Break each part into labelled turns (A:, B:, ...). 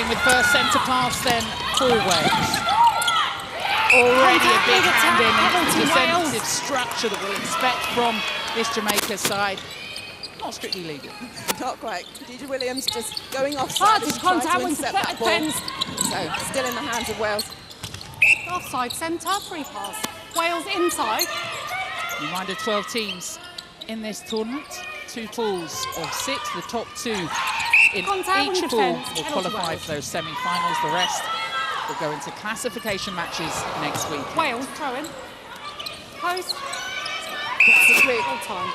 A: with first centre pass then for Wales. Already a big hand in the defensive structure that we'll expect from this Jamaica side. Not strictly legal.
B: Not quite. Khadija Williams just going offside as she tried to intercept that ball. So still in the hands of Wales.
C: Offside centre, free pass. Wales inside.
A: Reminder, 12 teams in this tournament. 2 pools of 6. The top 2 in each pool will qualify for those semi-finals. The rest will go into classification matches next week.
C: Wales throwing. Post.
B: That's a great
C: All time.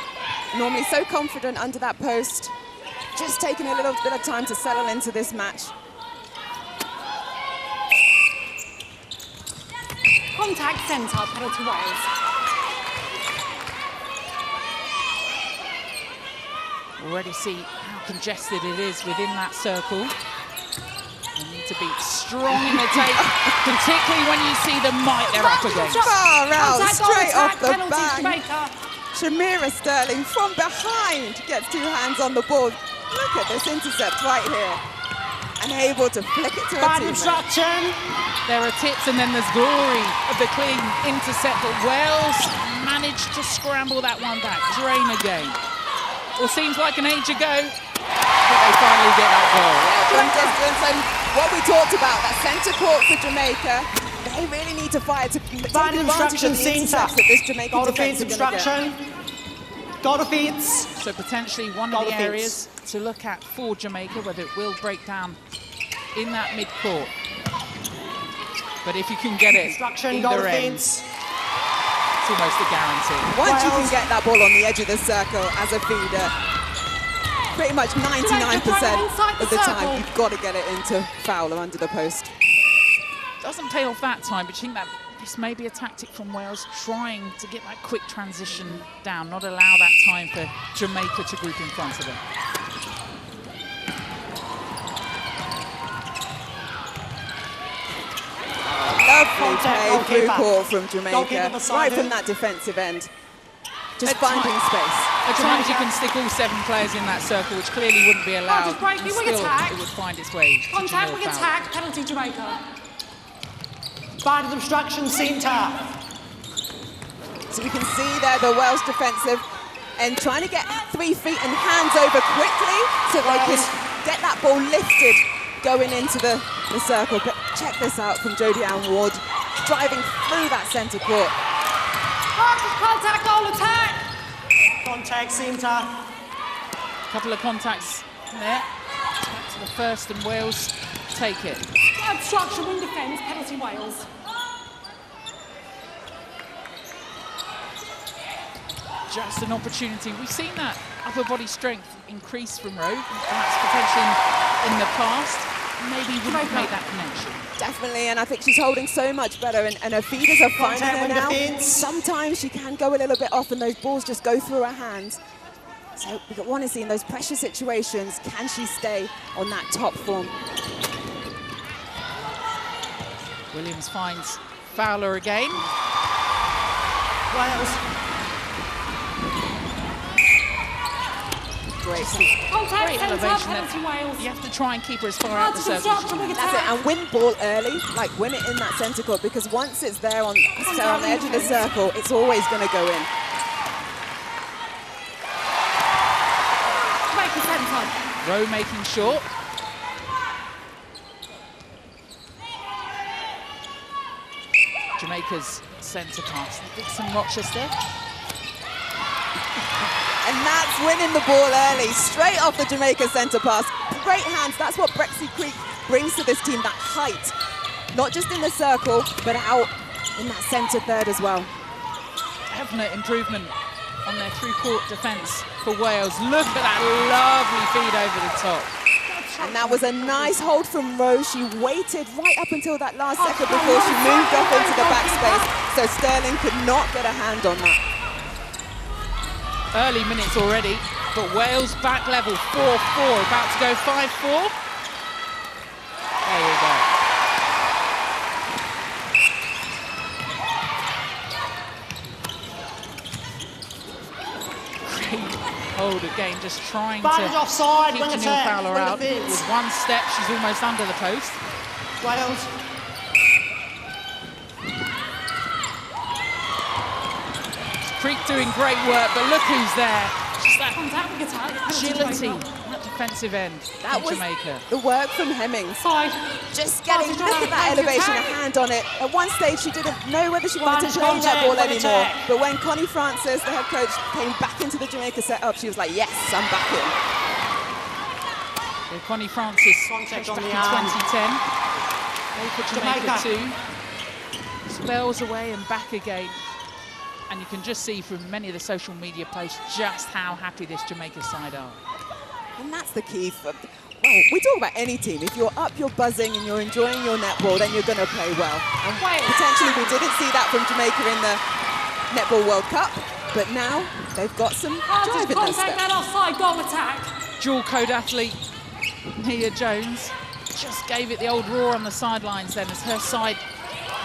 B: Normally so confident under that post. Just taking a little bit of time to settle into this match.
C: Contact centre, penalty Wales.
A: Already see how congested it is within that circle. You need to be strong in the take, particularly when you see the might they're up against.
B: Far out, straight off the back.
C: Jamaica.
B: Shamira Sterling from behind gets 2 hands on the ball. Look at this intercept right here. And able to flick it to her teammate.
A: There are tips and then there's glory of the clean intercept, but Wales managed to scramble that one back. Drain again. Well, seems like an age ago, but they finally get that goal.
B: From distance, and what we talked about, that centre court for Jamaica, they really need to fire to take advantage of the intercepts that this Jamaican defence is going to get.
D: Goal defence.
A: So potentially one of the areas to look at for Jamaica, whether it will break down in that mid-court. But if you can get it either end, it's almost a guarantee.
B: Once you can get that ball on the edge of the circle as a feeder, pretty much 99% of the time, you've got to get it into foul or under the post.
A: Doesn't pay off that time, but you think that this may be a tactic from Wales, trying to get that quick transition down, not allow that time for Jamaica to group in front of them.
B: Lovely play through court from Jamaica, right from that defensive end. Just finding space.
A: At times you can stick all 7 players in that circle, which clearly wouldn't be allowed.
C: Break,
A: and still it would find its way.
C: Contact, wing attack, penalty Jamaica.
D: Bad obstruction centre.
B: So we can see there the Welsh defensive and trying to get 3 feet and hands over quickly so they can get that ball lifted going into the circle. But check this out from Jodie Ann Ward, driving through that centre court.
C: Contact, goal attack.
D: Contact centre.
A: Couple of contacts there. Back to the first, and Wales take it.
C: Obstruction, wing defence, penalty Wales.
A: Just an opportunity. We've seen that upper body strength increase from Rowe, perhaps potentially in the past. Maybe wouldn't make that connection.
B: Definitely, and I think she's holding so much better, and her feeders are finding her now. Sometimes she can go a little bit off and those balls just go through her hands. So we want to see in those pressure situations, can she stay on that top form?
A: Williams finds Fowler again.
D: Wales.
B: Great.
C: Contact, centre,
A: elevation
C: penalty Wales.
A: You have to try and keep her as far out the circle as you can.
B: That's it, and win ball early, like win it in that centre court, because once it's there on the edge of the circle, it's always going to go in.
C: Jamaica centre.
A: Rowe making short. Jamaica's centre pass. Dixon Rochester.
B: And that's winning the ball early, straight off the Jamaica centre pass. Great hands, that's what Brexit Creek brings to this team, that height. Not just in the circle, but out in that centre third as well.
A: Definite improvement on their through-court defence for Wales. Look at that lovely feed over the top.
B: And that was a nice hold from Rose. She waited right up until that last second before she moved off into the backspace, so Sterling could not get a hand on that.
A: Early minutes already, but Wales back level 4-4, about to go 5-4. There you go. hold again, just trying
D: Advantage
A: to
D: offside,
A: keep
D: wing
A: Janelle
D: attack,
A: Fowler
D: wing
A: out.
D: defence.
A: With one step, she's almost under the post.
D: Wales.
A: Creek doing great work, but look who's there. Just that
C: Contact, wing attack.
A: agility, that defensive end
B: That
A: from
B: was
A: Jamaica.
B: the work from Hemmings.
C: Side.
B: Just getting,
C: Advantage
B: look at that
C: on
B: elevation, a
C: attack.
B: hand on it. At one stage, she didn't know whether she wanted to play
D: Advantage
B: netball
D: contact,
B: anymore.
D: attack.
B: But when Connie Francis, the head coach, came back into the Jamaica setup, she was like, yes, I'm back in.
A: So Connie Francis,
D: Contact
A: back
D: on
A: in
D: the arm.
A: 2010. They put Jamaica
D: Jamaica.
A: 2. Spells away and back again. And you can just see from many of the social media posts just how happy this Jamaica side are.
B: And that's the key for, well, we talk about any team. If you're up, you're buzzing, and you're enjoying your netball, then you're going to play well. And potentially we didn't see that from Jamaica in the Netball World Cup, but now they've got some drive in their
C: Contact
B: step.
C: that offside goal attack.
A: Dual code athlete Nia Jones just gave it the old roar on the sidelines then as her side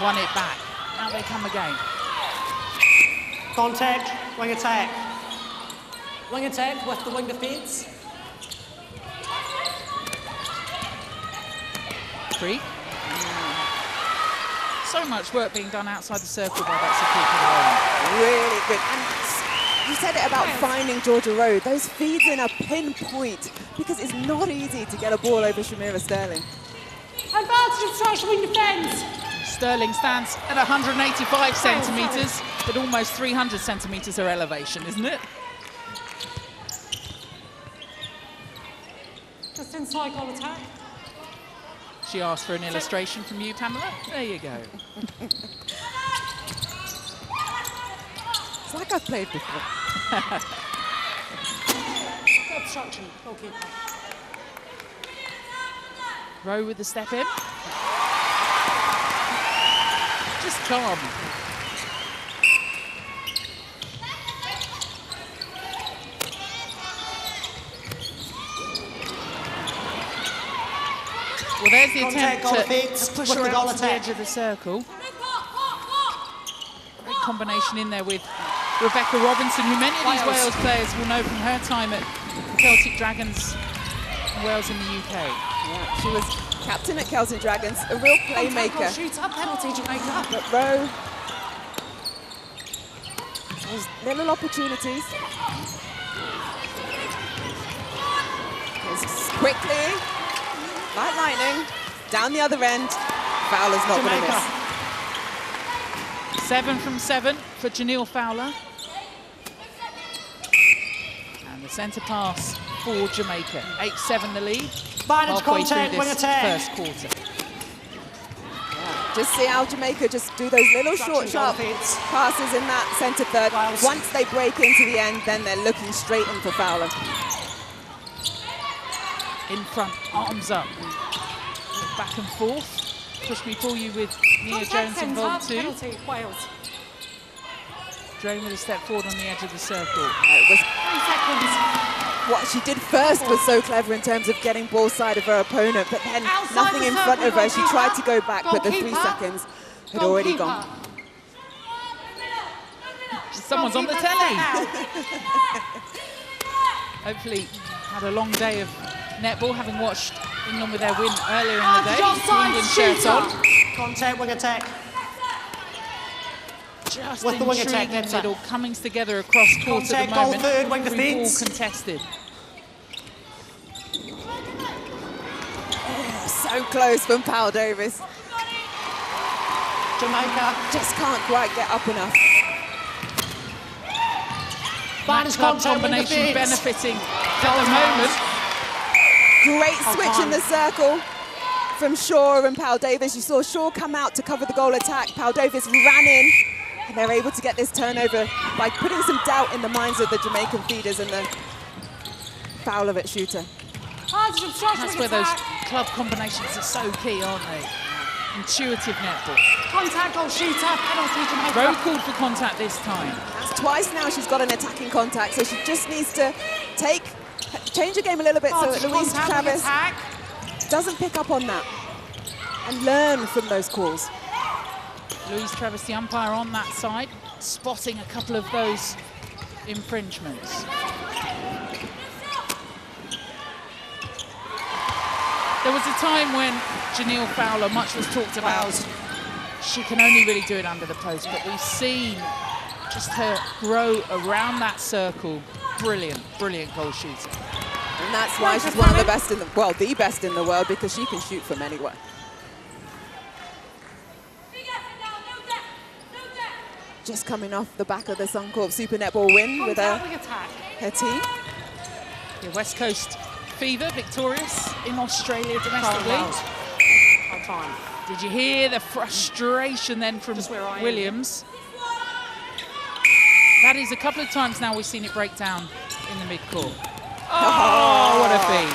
A: won it back. Now they come again.
D: Contact, wing attack. Wing attack with the wing defence.
A: Creek. So much work being done outside the circle by that Sakika.
B: Really good. And you said it about finding Georgia Road. Those feeds in a pinpoint, because it's not easy to get a ball over Shamira Sterling.
C: Advantage obstruction, wing defence.
A: Sterling stands at 185 centimetres, but almost 300 centimetres her elevation, isn't it?
C: Just inside goal attack.
A: She asked for an illustration from you, Pamela. There you go.
B: It's like I've played before.
C: Obstruction, goalkeeper.
A: Rowe with the step in. Just calm. Well, there's the attempt to push her out to the edge of the circle. Great combination in there with Rebecca Robinson, who many of these Wales players will know from her time at Celtic Dragons in Wales in the UK.
B: Yeah, she was captain at Celtic Dragons, a real playmaker.
C: Shoot up penalty, Jamaica.
B: But Rowe, those little opportunities. Quickly, like lightning, down the other end. Fowler's not going to miss.
A: 7 from 7 for Janelle Fowler. And the centre pass for Jamaica. 8-7 the lead.
D: Advantage
A: Halfway
D: contact,
A: through
D: wing
A: this
D: attack.
A: first quarter.
B: Just see how Jamaica just do those little short, sharp passes in that centre third.
D: Wales.
B: Once they break into the end, then they're looking straight in for Fowler.
A: In front, arms up. Back and forth. Push me, pull you with Nia Jones involved too.
C: Penalty, Wales.
A: Drone with a step forward on the edge of the circle.
B: It was
C: 3 seconds.
B: what she did first was so clever in terms of getting ball side of her opponent, but then
C: Outside
B: nothing
C: the
B: in
C: circle,
B: front of her. She
C: goalkeeper.
B: tried to go back, but the 3
C: Goalkeeper.
B: seconds had already gone.
A: Someone's on the telly. Hopefully had a long day of netball, having watched England with their win earlier in the day.
C: Offside,
A: England shirt on.
D: Contact, wing attack.
A: Just
D: With the wing attack,
A: intriguing
D: that's it.
A: little comings together across court at the
D: Contact, goal
A: moment.
D: third, wing
A: Every ball
D: defence.
A: contested.
B: So close from Powell Davis.
D: Jamaica.
B: Just can't quite get up enough.
D: Advantage
A: Club
D: contact, wing
A: combination
D: defence.
A: benefiting at the moment.
B: Great switch in the circle from Shaw and Powell Davis. You saw Shaw come out to cover the goal attack. Powell Davis ran in, and they're able to get this turnover by putting some doubt in the minds of the Jamaican feeders and the Fowler shooter.
A: That's where those club combinations are so key, aren't they? Intuitive netball.
C: Contact goal shooter, penalty, Jamaica.
A: Rowe called for contact this time.
B: That's twice now she's got an attacking contact, so she just needs to change the game a little bit so that Louise
C: Contact, wing
B: Travis
C: attack.
B: doesn't pick up on that and learn from those calls.
A: Louise Travis, the umpire on that side, spotting a couple of those infringements. There was a time when Janelle Fowler, much was talked about, she can only really do it under the post, but we've seen just her grow around that circle. Brilliant, brilliant goal shooter.
B: And that's why she's one of the best in the world, the best in the world, because she can shoot from anywhere. Just coming off the back of the Suncorp Super Netball win with her team.
A: Yeah, West Coast Fever victorious in Australia domestically. Did you hear the frustration then from Williams? That is a couple of times now we've seen it break down in the mid-court. Oh, what a feed.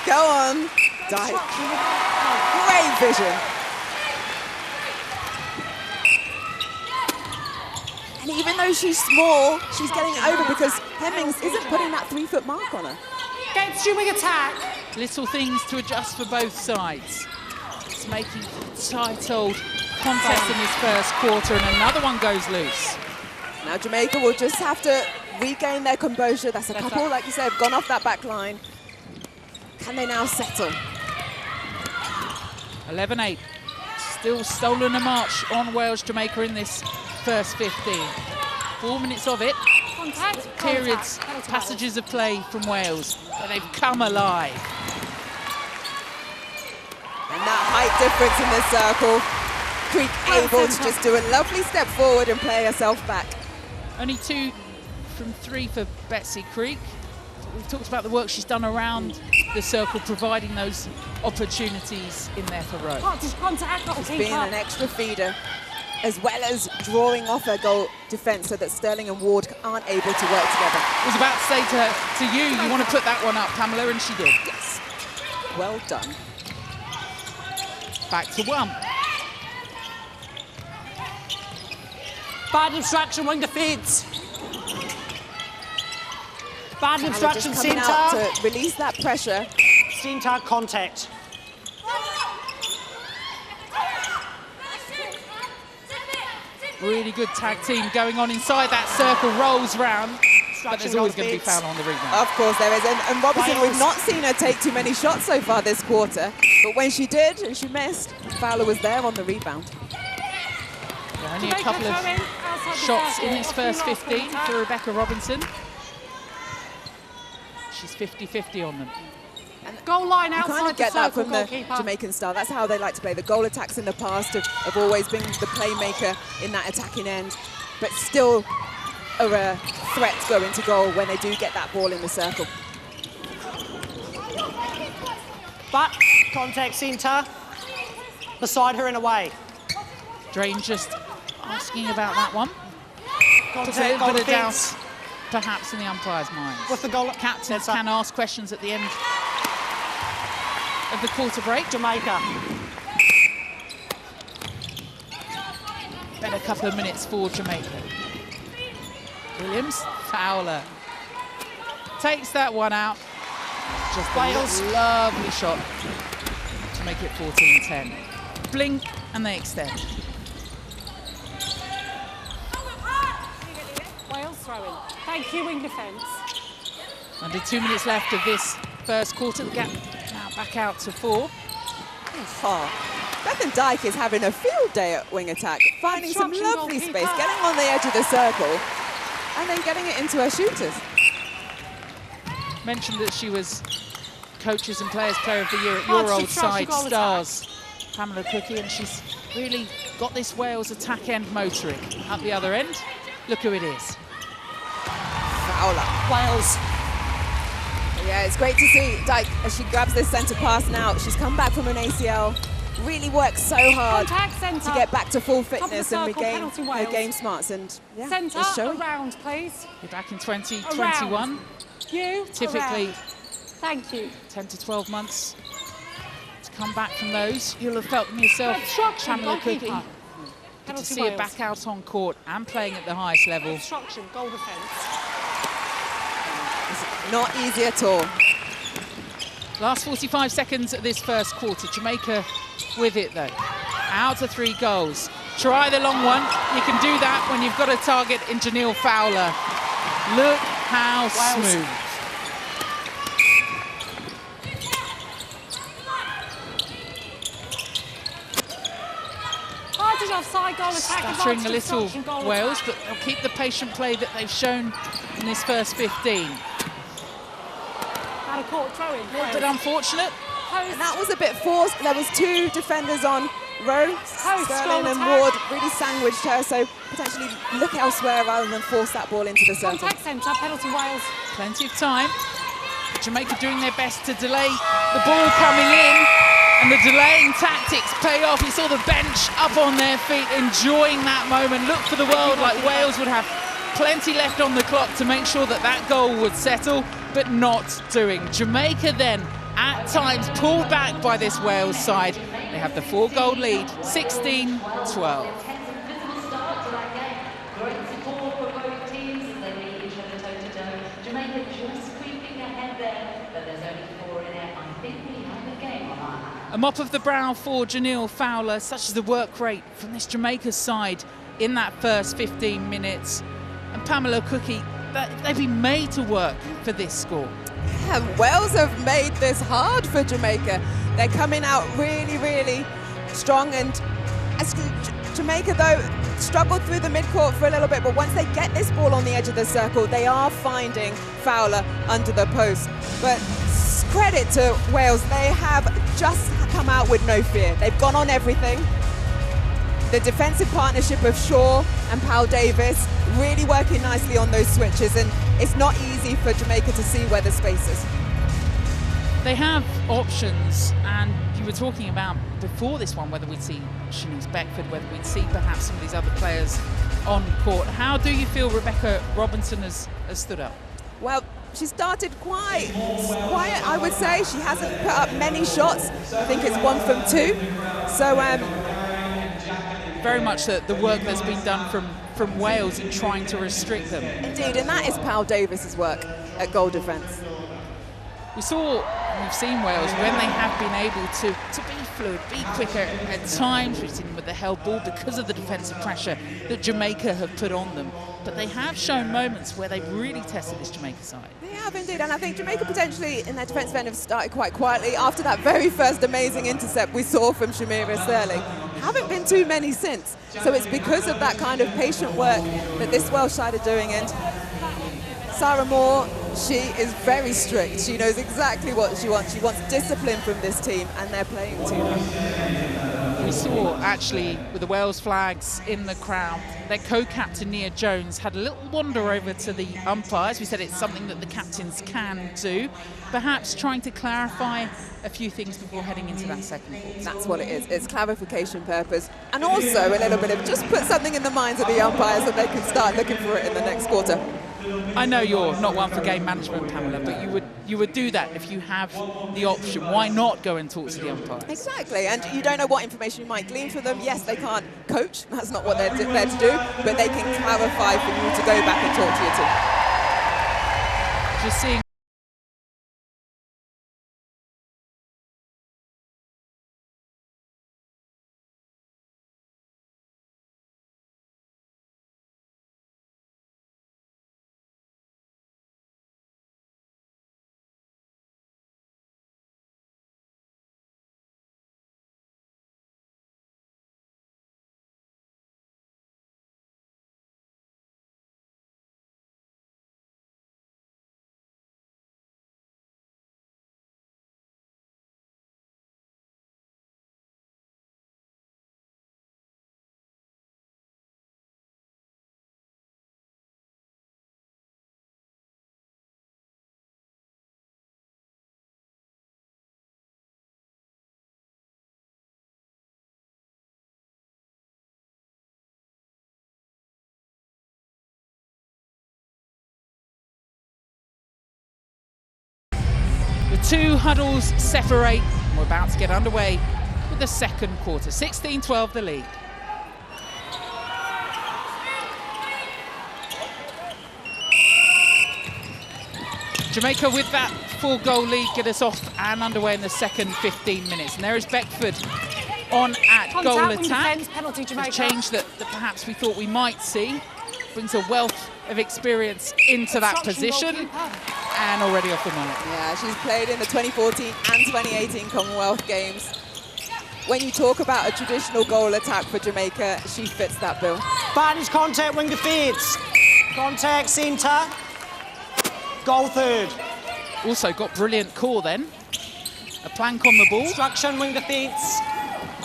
B: Go on, Dyke. Great vision. And even though she's small, she's getting over because Hemmings isn't putting that 3-foot mark on her.
C: Gets you wing attack.
A: Little things to adjust for both sides. It's making tight old contest in this first quarter, and another one goes loose.
B: Now Jamaica will just have to regain their composure. That's a couple, like you said, have gone off that back line. Can they now settle?
A: 11-8. Still stolen a march on Wales. Jamaica in this first 15. 4 minutes of it. Periods, passages of play from Wales, but they've come alive.
B: And that height difference in this circle. Creek able to just do a lovely step forward and play herself back.
A: Only 2 from 3 for Betsy Creek. We've talked about the work she's done around the circle, providing those opportunities in there for Rowe.
B: Just being an extra feeder, as well as drawing off her goal defence so that Sterling and Ward aren't able to work together.
A: I was about to say to her, to you want to put that one up, Pamela, and she did.
B: Yes. Well done.
A: Back to 1.
D: Bad obstruction, wing defence. Bad obstruction,
B: just coming
D: centre.
B: out to release that pressure.
D: Centre contact.
A: Really good tag team going on inside that circle, rolls round, but there's always going to be foul on the rebound.
B: Of course there is, and Robertson, we've not seen her take too many shots so far this quarter, but when she did and she missed, Fowler was there on the rebound.
A: Yeah, only a couple of shots in this first 15 for Rebecca Robinson. She's 50-50 on them.
C: And goal line outside
B: you kind of get that from the
C: goalkeeper.
B: Jamaican style. That's how they like to play. The goal attacks in the past have always been the playmaker in that attacking end, but still are a threat going to goal when they do get that ball in the circle.
D: But contact centre. Beside her and away.
A: Drain just asking about that one.
D: Contact,
A: Took a
D: goal
A: little bit of
D: defence.
A: doubt, perhaps, in the umpire's minds.
D: With the goal.
A: Captains can ask questions at the end of the quarter break.
D: Jamaica.
A: Been a couple of minutes for Jamaica. Williams, Fowler. Takes that one out. Just a lovely shot to make it 14-10. Blink and they extend.
C: Wales throwing. Thank you, wing defence.
A: Under 2 minutes left of this first quarter. The gap now back out to 4.
B: Oh, Bethan Dyke is having a field day at wing attack, finding some lovely space, getting on the edge of the circle, and then getting it into her shooters.
A: Mentioned that she was Coaches and Players Player of the Year at your old side, Stars, Pamela Cookie, and she's really got this Wales attack end motoring. At the other end, look who it is.
B: Fowler.
D: Wales.
B: Yeah, it's great to see Dyke as she grabs this centre pass now. She's come back from an ACL, really worked so hard to get back to full fitness and regain her game smarts. And yeah,
C: Centre
B: it's showing.
C: around, please.
A: You're back in 2021.
C: You
A: Typically,
C: around. Thank you.
A: 10 to 12 months to come back from those. You'll have felt them yourself,
C: Obstruction,
A: Pamela Cookie.
C: goalkeeper.
A: Good to see her back out on court and playing at the highest level.
C: Obstruction, goal defence.
B: It's not easy at all.
A: Last 45 seconds of this first quarter. Jamaica with it though. Out to 3 goals. Try the long one. You can do that when you've got a target in Janelle Fowler. Look how smooth. stuttering a little, Wales, but they'll keep the patient play that they've shown in this first 15.
C: Out of court, throw in.
A: A little bit unfortunate.
B: And that was a bit forced. There was two defenders on Rowe. Sterling and
C: attack.
B: Ward really sandwiched her, so potentially look elsewhere rather than force that ball into the circle.
C: Contact centre, penalty Wales.
A: Plenty of time. Jamaica doing their best to delay the ball coming in, and the delaying tactics pay off. You saw the bench up on their feet, enjoying that moment. Look for the world like Wales would have plenty left on the clock to make sure that that goal would settle, but not doing. Jamaica then, at times, pulled back by this Wales side. They have the 4-goal lead, 16-12. A mop of the brow for Janelle Fowler, such as the work rate from this Jamaica side in that first 15 minutes. And Pamela Cookie, they've been made to work for this score.
B: Yeah, Wales have made this hard for Jamaica. They're coming out really, really strong, and as Jamaica, though, struggled through the midcourt for a little bit, but once they get this ball on the edge of the circle, they are finding Fowler under the post. But credit to Wales, they have just come out with no fear. They've gone on everything. The defensive partnership of Shaw and Powell Davis really working nicely on those switches, and it's not easy for Jamaica to see where the space is.
A: They have options, and you were talking about before this one whether we'd see Shanice Beckford, whether we'd see perhaps some of these other players on court. How do you feel Rebecca Robinson has stood up?
B: Well, she started quite quiet, I would say. She hasn't put up many shots. I think it's 1 from 2. So
A: very much the work that's been done from Wales in trying to restrict them.
B: Indeed, and that is Powell Davis's work at goal defence.
A: We've seen Wales when they have been able to be fluid, be quicker at times. We've seen them with the held ball because of the defensive pressure that Jamaica have put on them. But they have shown moments where they've really tested this Jamaica side.
B: They have indeed, and I think Jamaica potentially in their defensive end have started quite quietly after that very first amazing intercept we saw from Shamira Sterling. Haven't been too many since. So it's because of that kind of patient work that this Welsh side are doing. And Sarah Moore, she is very strict. She knows exactly what she wants. She wants discipline from this team, and they're playing to her.
A: We saw actually with the Wales flags in the crowd, their co-captain Nia Jones had a little wander over to the umpires. We said it's something that the captains can do, perhaps trying to clarify a few things before heading into that second quarter.
B: That's what it is. It's clarification purpose, and also a little bit of just put something in the minds of the umpires that they can start looking for it in the next quarter.
A: I know you're not one for game management, Pamela, but you would do that if you have the option. Why not go and talk to the umpires?
B: Exactly, and you don't know what information you might glean from them. Yes, they can't coach, that's not what they're there to do, but they can clarify for you to go back and talk to your team.
A: Just seeing the two huddles separate. We're about to get underway with the second quarter. 16-12 the lead. Jamaica with that 4-goal lead get us off and underway in the second 15 minutes. And there is Beckford on at
C: Contact,
A: goal
C: wing
A: attack.
C: defence, penalty Jamaica.
A: A change that perhaps we thought we might see. Brings a wealth of experience into that position. And already off the mark.
B: Yeah, she's played in the 2014 and 2018 Commonwealth Games. when you talk about a traditional goal attack for Jamaica, she fits that bill.
D: Advantage contact, wing defence. Contact, centre. Goal third.
A: Also got brilliant core then. A plank on the ball.
D: Obstruction, wing defence.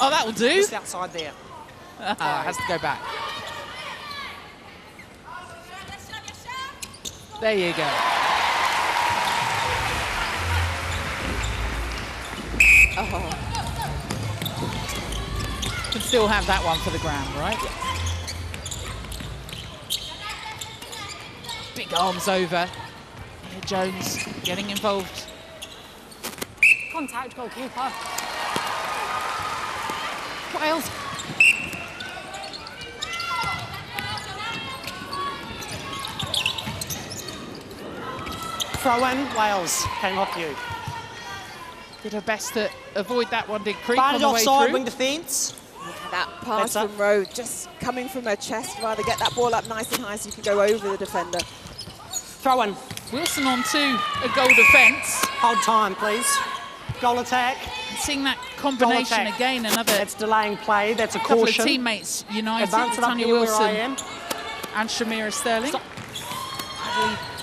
A: Oh, that will do.
D: Just outside there.
A: Has to go back. There you go.
B: Oh.
A: Can still have that one for the ground, right? Big arms over. Here Jones getting involved.
C: Contact, goalkeeper. Wales.
D: Throw in, Wales. Came off you.
A: Did her best to avoid that one, did Creek on
D: Advantage
A: the way
D: offside,
A: through.
D: wing defence.
B: Yeah, that pass
D: That's up.
B: from Rowe just coming from her chest, rather get that ball up nice and high so you can go over the defender.
D: Throw in.
A: Wilson on to a goal defence.
D: Hold time, please. Goal attack.
A: Seeing that combination
D: attack.
A: again, another
D: That's delaying play. That's a
A: couple
D: caution.
A: of teammates united.
D: Advance it up
A: Tanya
D: here where I
A: Wilson
D: am.
A: and Shamira Sterling.
D: Stop.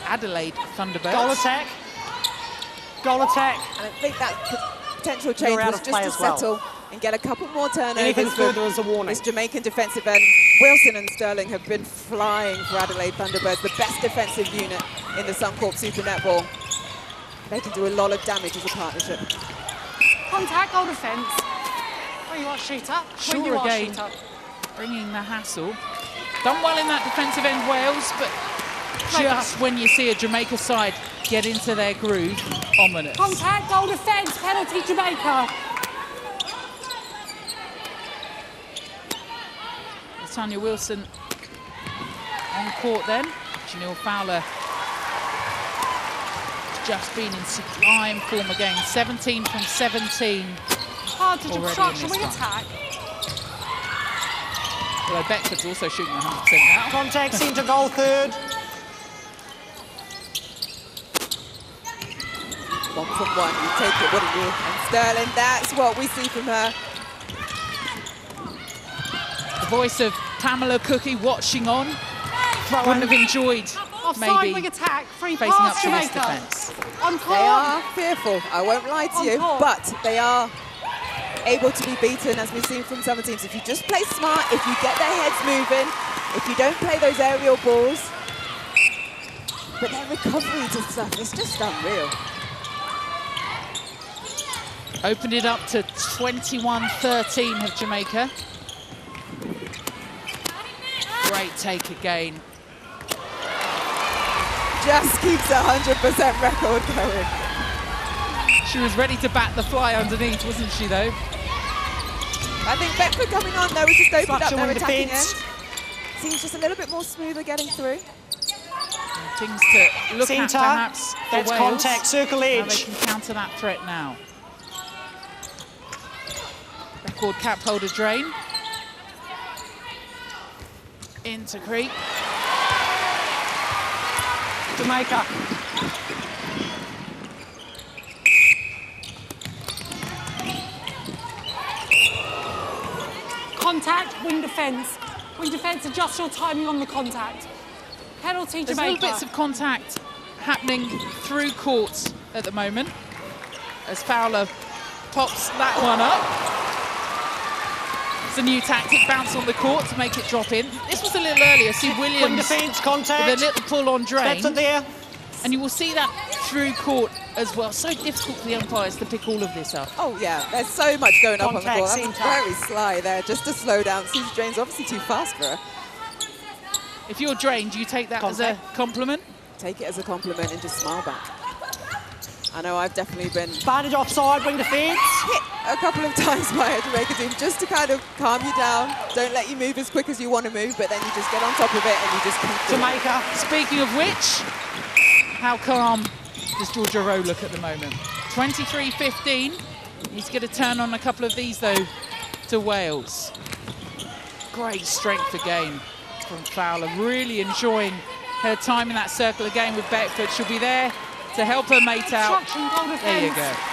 A: Adelaide Thunderbirds.
D: Goal attack. Goal attack.
B: And I think that potential change
D: You're out
B: was
D: of
B: just
D: play
B: to
D: as well.
B: settle and get a couple more
D: Anything
B: turnovers.
D: further is a warning.
B: This Jamaican defensive end. Wilson and Sterling have been flying for Adelaide Thunderbirds, the best defensive unit in the Suncorp Super Netball. They can do a lot of damage as a partnership.
C: Contact, goal defence. Where you are, shooter.
A: Sure,
C: Where you are,
A: again.
C: shooter.
A: Bringing the hassle. Done well in that defensive end, Wales, but just when you see a Jamaica side get into their groove, ominous.
C: Contact, goal defence, penalty Jamaica.
A: Tanya Wilson on court then. Janelle Fowler has just been in sublime form again. 17 from 17.
C: Hard to
A: Already
C: obstruction,
A: in
C: wing
A: this
C: attack.
A: Although Beckford's also shooting 100% now.
D: Contact, centre, goal third.
B: 1 from 1, you take it, wouldn't you? And Sterling, that's what we see from her.
A: The voice of Pamela Cookie watching on.
D: Throw
A: Wouldn't
D: in.
A: have enjoyed
C: Offside, wing
A: maybe
C: attack, free
A: facing up
C: pass
A: to this
C: Jamaica.
A: defence.
C: On
B: They
C: court.
B: are fearful, I won't lie to
C: On
B: you,
C: court.
B: but they are able to be beaten, as we've seen from some teams. If you just play smart, if you get their heads moving, if you don't play those aerial balls, but their recovery to stuff, it's just unreal.
A: Opened it up to 21-13 of Jamaica. Great take again.
B: Just keeps a 100% record going.
A: She was ready to bat the fly underneath, wasn't she, though?
B: I think Beckford coming on though, has just opened up
D: Obstruction,
B: their
D: wing
B: attacking
D: defence.
B: end. Seems just a little bit more smoother getting through.
A: Things to look at
D: Centre.
A: perhaps for
D: That's
A: Wales.
D: contact, circle
A: How they
D: edge.
A: can counter that threat now. Record cap holder drain. Into Creek.
D: Jamaica.
C: Contact, wing defence. Wing defence, adjust your timing on the contact. Penalty
A: There's
C: Jamaica.
A: little bits of contact happening through court at the moment as Fowler pops that one up. It's a new tactic, bounce on the court to make it drop in. This was a little earlier. See
D: Wing
A: Williams
D: defence,
A: with a
D: contact.
A: little pull on drain.
D: That's it there.
A: And you will see that through court as well. So difficult for the umpires to pick all of this up.
B: Oh yeah, there's so much going up on the
D: Contact,
B: court. That's
D: centre.
B: very sly there, just to slow down. Susie Drain's obviously too fast for her.
A: If you're drained, you take that as a
D: Contact.
A: compliment.
B: Take it as a compliment and just smile back. I know I've definitely been
D: Advantage offside, wing defence.
B: hit a couple of times by a Jamaica team just to kind of calm you down. Don't let you move as quick as you want to move, but then you just get on top of it and you just keep doing it.
D: Jamaica.
A: Speaking of which, how calm does Georgia Rowe look at the moment? 23-15. He's going to turn on a couple of these, though, to Wales. Great strength again from Fowler. Really enjoying her time in that circle again with Beckford. She'll be there to help her mate out.
C: Obstruction, goal
A: There you
C: defence.
A: go.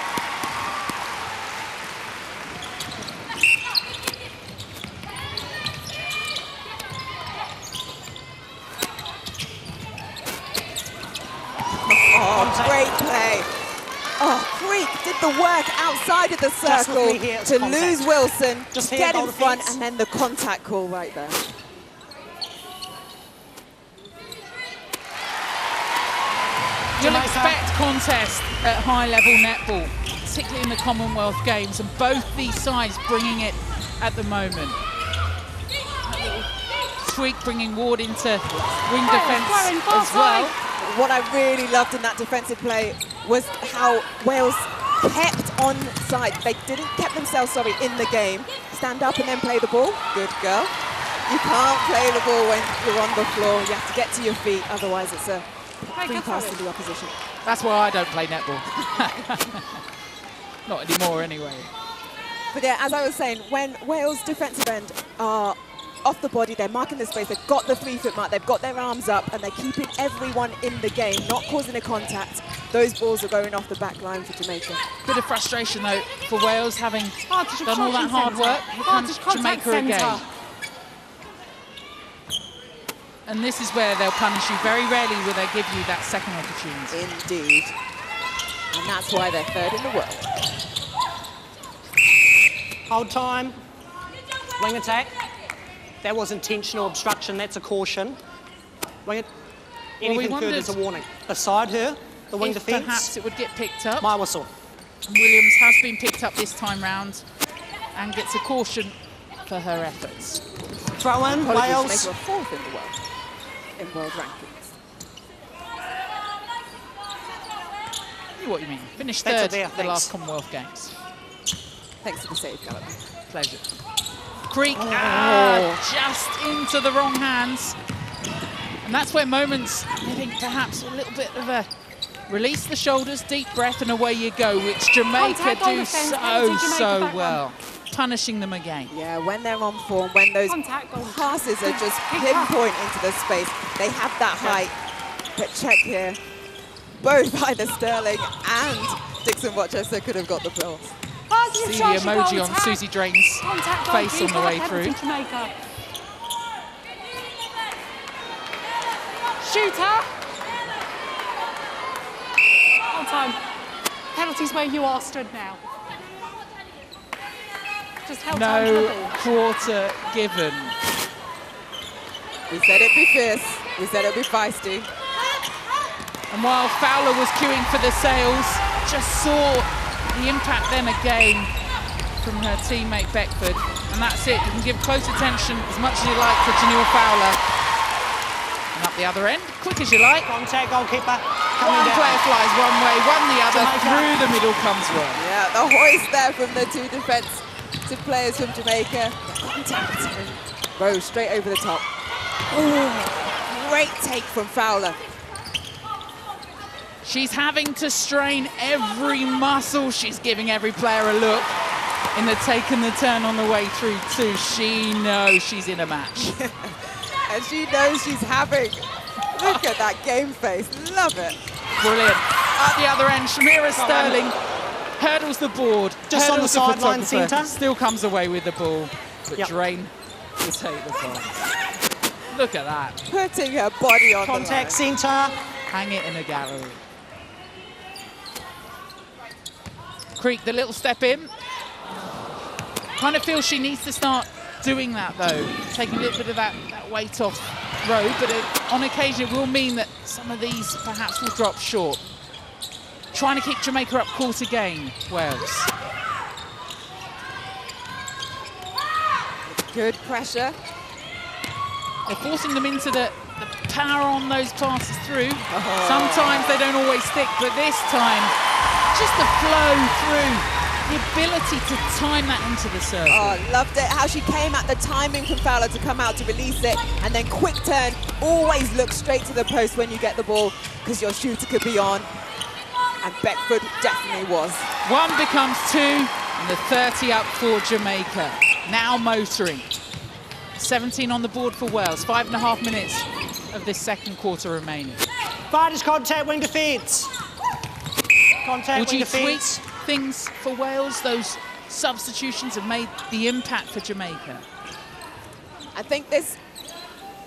B: Oh, great play. Oh, Creek did the work outside of the circle to lose Wilson,
D: Just
B: get in front,
D: defense.
B: and then the contact call right there.
A: You'll expect contest at high-level netball, particularly in the Commonwealth Games, and both these sides bringing it at the moment. Tweak bringing Ward into wing defence as well.
B: What I really loved in that defensive play was how Wales kept on side. They kept themselves, in the game. Stand up and then play the ball. Good girl. You can't play the ball when you're on the floor. You have to get to your feet, otherwise it's a free pass to the opposition.
A: That's why I don't play netball. Not anymore, anyway.
B: But yeah, as I was saying, when Wales' defensive end are off the body, they're marking the space, they've got the 3-foot mark, they've got their arms up, and they're keeping everyone in the game, not causing a contact. Those balls are going off the back line for Jamaica.
A: Bit of frustration, though, for Wales, having done all that hard work. Here comes Jamaica again. And this is where they'll punish you. Very rarely will they give you that second opportunity.
B: Indeed. And that's why they're third in the world.
D: Hold time. Wing attack. That was intentional obstruction. That's a caution. Wing it. Anything further is a warning. Beside her, the wing defence.
A: Perhaps it would get picked up.
D: My whistle.
A: And Williams has been picked up this time round and gets a caution for her efforts.
D: Throw in, Wales.
B: Jamaica are fourth in the world, in world rankings.
A: I know what you mean. Finished
D: That's
A: third
D: there,
A: at the last Commonwealth Games.
B: Thanks for the save, Gallop.
A: Pleasure. Creek, just into the wrong hands. And that's where moments, I think, perhaps a little bit of a release the shoulders, deep breath, and away you go, which Jamaica do so well. Punishing them again.
B: Yeah, when they're on form, when those passes are just pinpoint into the space, they have that height. But check here, both either Sterling and Dixon Rochester could have got the balls.
A: See the emoji on Susie Drain's face on the way through.
C: Shooter. Hold time. Penalties where you are stood now. Just held time to the
A: No
C: ball.
A: quarter given.
B: We said it'd be fierce. We said it'd be feisty.
A: And while Fowler was queuing for the sails, just saw the impact then again from her teammate Beckford. And that's it. You can give close attention as much as you like to Janelle Fowler. And up the other end, quick as you like.
D: Contact, goalkeeper.
A: One player flies one way, one the other.
D: Jamaica.
A: Through the middle comes one.
B: Yeah, the hoist there from the two defensive players from Jamaica. Contact and rose straight over the top. Ooh, great take from Fowler.
A: She's having to strain every muscle. She's giving every player a look in the take and the turn on the way through too. She knows she's in a match.
B: And she knows she's having. Look at that game face. Love it.
A: Brilliant. At the other end, Shamira Sterling hurdles the board.
D: Just on the
A: hurdles
D: sideline
A: photographer,
D: centre.
A: Still comes away with the ball. But
D: Yep.
A: Drain will take the ball. Look at that.
B: Putting her body on
D: Contact
B: the line.
D: centre.
A: Hang it in a gallery. Creek, the little step in. Kind of feels she needs to start doing that though, taking a little bit of that weight off road, but on occasion it will mean that some of these perhaps will drop short. Trying to keep Jamaica up court again, Wales.
B: Good pressure.
A: They're forcing them into the power on those passes through. Sometimes they don't always stick, but this time, just the flow through. The ability to time that into the circle.
B: Oh, loved it. How she came at the timing from Fowler to come out to release it, and then quick turn. Always look straight to the post when you get the ball, because your shooter could be on. And Beckford definitely was.
A: One becomes two, and the 30 up for Jamaica. Now motoring. 17 on the board for Wales. 5.5 minutes of this second quarter remaining.
D: Fighters contact, wing defence. Contact,
A: Would
D: wing
A: you tweak
D: defence.
A: things for Wales? Those substitutions have made the impact for Jamaica.
B: I think this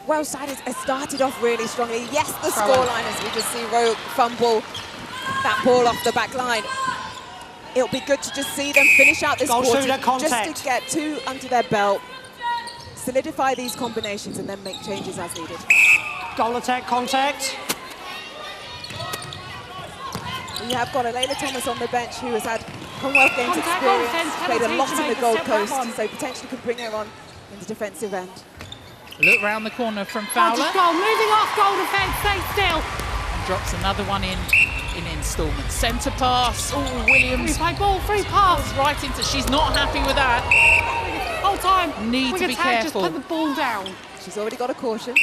B: Welsh side has started off really strongly. Yes, the scoreline, as we just see Rowe fumble that ball off the back line. It'll be good to just see them finish out this quarter, just to get 2 under their belt, solidify these combinations, and then make changes as needed.
D: Goal attack, contact.
B: We have got Alayla Thomas on the bench, who has had Commonwealth Games experience, played a lot in the Gold Coast, so potentially could bring her on in the defensive end.
A: Look round the corner from Fowler.
C: Moving off goal defence, stay still.
A: And drops another one in instalments. Centre pass. Oh, Williams.
C: Free ball, free pass.
A: Right into. She's not happy with that.
C: Whole time.
A: Need to be careful.
C: Just put the ball down.
B: She's already got a caution.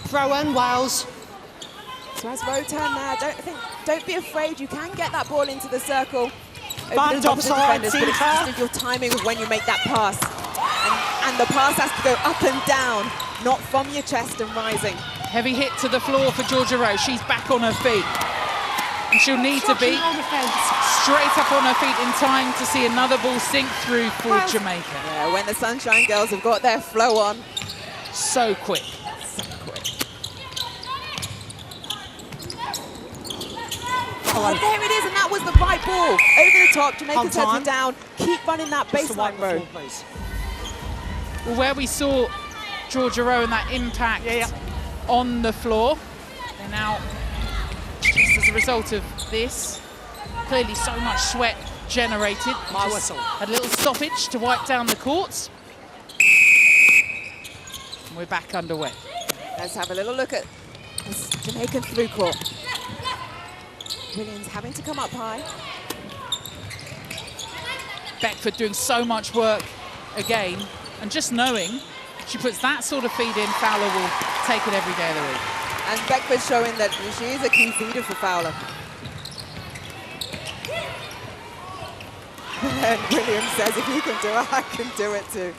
D: Throw in, Wales.
B: So as Rowe turned there, don't be afraid. You can get that ball into the circle.
D: Over the top of the defenders,
B: but it's just your timing of when you make that pass. And the pass has to go up and down, not from your chest and rising.
A: Heavy hit to the floor for Georgia Rowe. She's back on her feet. And she'll need to be straight up on her feet in time to see another ball sink through for Jamaica.
B: Yeah, when the Sunshine Girls have got their flow on.
A: So quick.
B: Oh, there it is, and that was the right ball. Over the top, Jamaica's heads are down. Keep running that baseline, Rowe.
A: Well, where we saw Georgia Rowe and that impact on the floor, they're now, just as a result of this, clearly so much sweat generated.
D: My whistle.
A: Had a little stoppage to wipe down the courts. And we're back underway.
B: Let's have a little look at this Jamaican through court. Williams having to come up high.
A: Beckford doing so much work again, and just knowing she puts that sort of feed in, Fowler will take it every day of the week.
B: And Beckford showing that she is a key feeder for Fowler. And Williams says, if you can do it, I can do it too.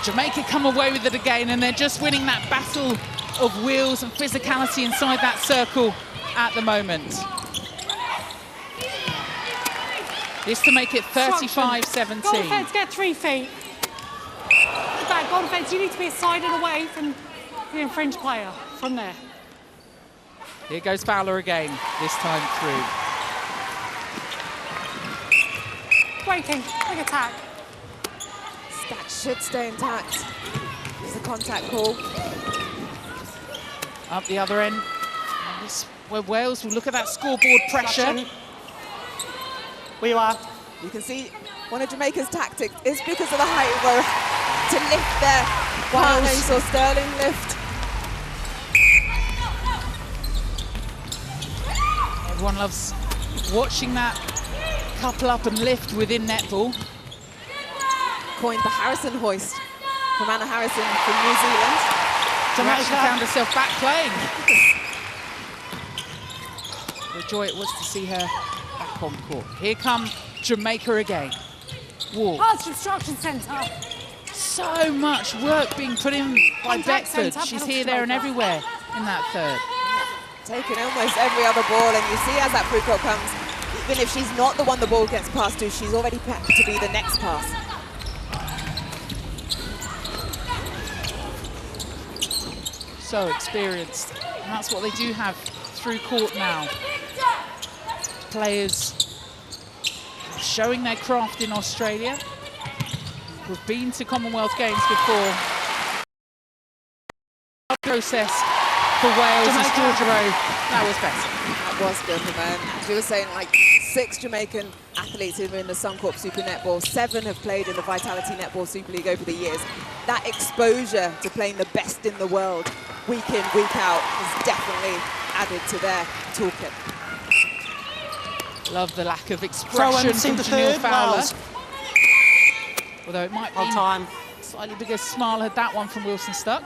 A: Jamaica come away with it again, and they're just winning that battle of wheels and physicality inside that circle at the moment. This to make it 35-17.
C: Goal defence, get 3 feet. That goal defence, you need to be sided away from the infringed player from there.
A: Here goes Fowler again, this time through.
C: Breaking, big attack.
B: That should stay intact. It's a contact call.
A: Up the other end. And this where Wales will look at that scoreboard pressure.
D: Where you are.
B: You can see one of Jamaica's tactics is because of the height row to lift their partners or Sterling lift.
A: Everyone loves watching that couple up and lift within netball.
B: Coined the Harrison hoist from Anna Harrison from New Zealand.
A: Jamaica found herself back playing. The joy it was to see her back on court. Here come Jamaica again. Wall.
C: Pass obstruction centre.
A: So much work being put in by Beckford. She's here, there, and everywhere in that third.
B: Taking almost every other ball, and you see as that free court comes, even if she's not the one the ball gets passed to, she's already prepped to be the next pass.
A: So experienced, and that's what they do have through court now. Players showing their craft in Australia. We've been to Commonwealth Games before. Process for Wales as Georgia Rowe, that was better.
B: That was good, man. As you were saying, like 6 Jamaican athletes who are in the Suncorp Super Netball, 7 have played in the Vitality Netball Super League over the years. That exposure to playing the best in the world, week in, week out, has definitely added to their toolkit.
A: Love the lack of expression from Janelle Fowler. Although it might be
D: time.
A: Slightly bigger smile had that one from Wilson Stuck.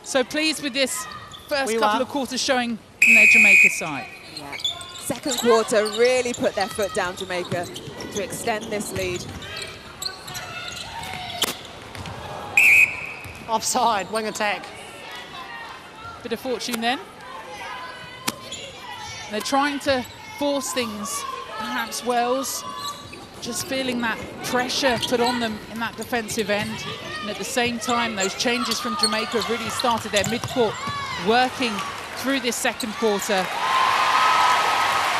A: So pleased with this first couple of quarters showing from their Jamaica side.
B: Yeah. Second quarter really put their foot down, Jamaica, to extend this lead.
D: Offside, wing attack.
A: Bit of fortune then. They're trying to force things, perhaps Wales, just feeling that pressure put on them in that defensive end. And at the same time, those changes from Jamaica have really started their mid-court working through this second quarter.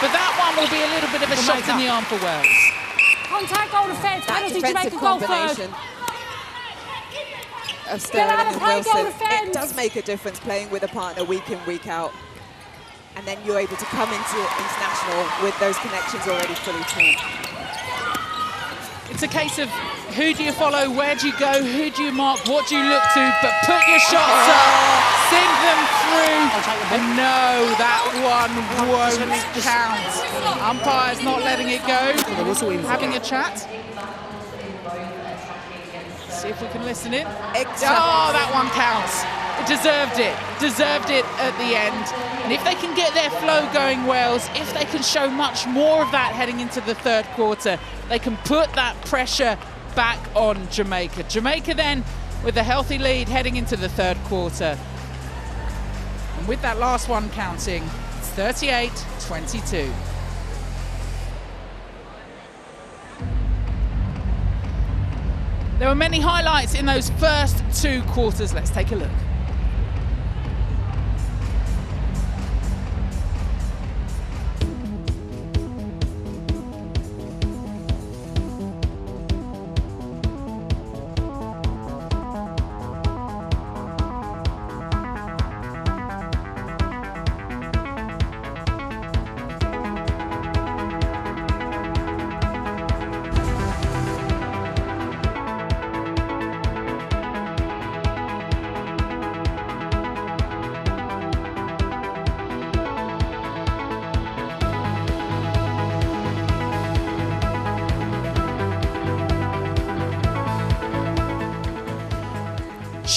A: But that one will be a little bit of a shot in the arm for Wales.
C: Contact, goal defence, penalty, Jamaica, goal
B: combination of Sterling and Wilson. It does make a difference playing with a partner week in, week out. And then you're able to come into international with those connections already fully formed.
A: It's a case of who do you follow, where do you go, who do you mark, what do you look to, but put your shots up, sink them through, and no, that one won't count. Umpire's not letting it go, having a chat. See if we can listen in. Oh, that one counts. It deserved it at the end. And if they can get their flow going, Wales, if they can show much more of that heading into the third quarter, they can put that pressure back on Jamaica. Jamaica then with a healthy lead heading into the third quarter. And with that last one counting, it's 38-22. There were many highlights in those first two quarters. Let's take a look.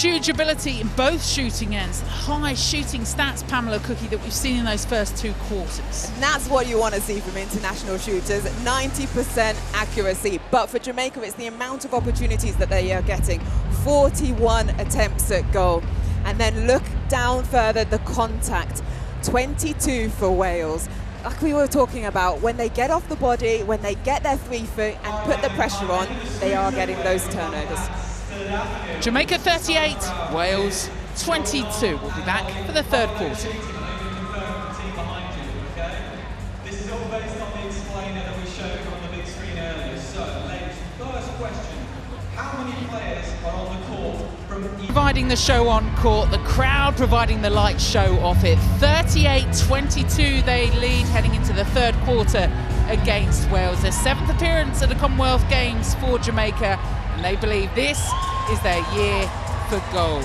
A: Huge ability in both shooting ends, high shooting stats, Pamela Cookie, that we've seen in those first two quarters.
B: And that's what you want to see from international shooters, 90% accuracy. But for Jamaica, it's the amount of opportunities that they are getting, 41 attempts at goal. And then look down further, the contact, 22 for Wales. Like we were talking about, when they get off the body, when they get their 3 foot and put the pressure on, they are getting those turnovers.
A: Jamaica 38, Wales 22. We'll be back for the third quarter.
E: This is all based on the explainer that we showed on the big screen earlier. So, ladies, first question, how many players are on the court from...
A: Providing the show on court, the crowd providing the light show off it. 38-22 they lead heading into the third quarter against Wales. Their 7th appearance at the Commonwealth Games for Jamaica, and they believe this is their year for gold.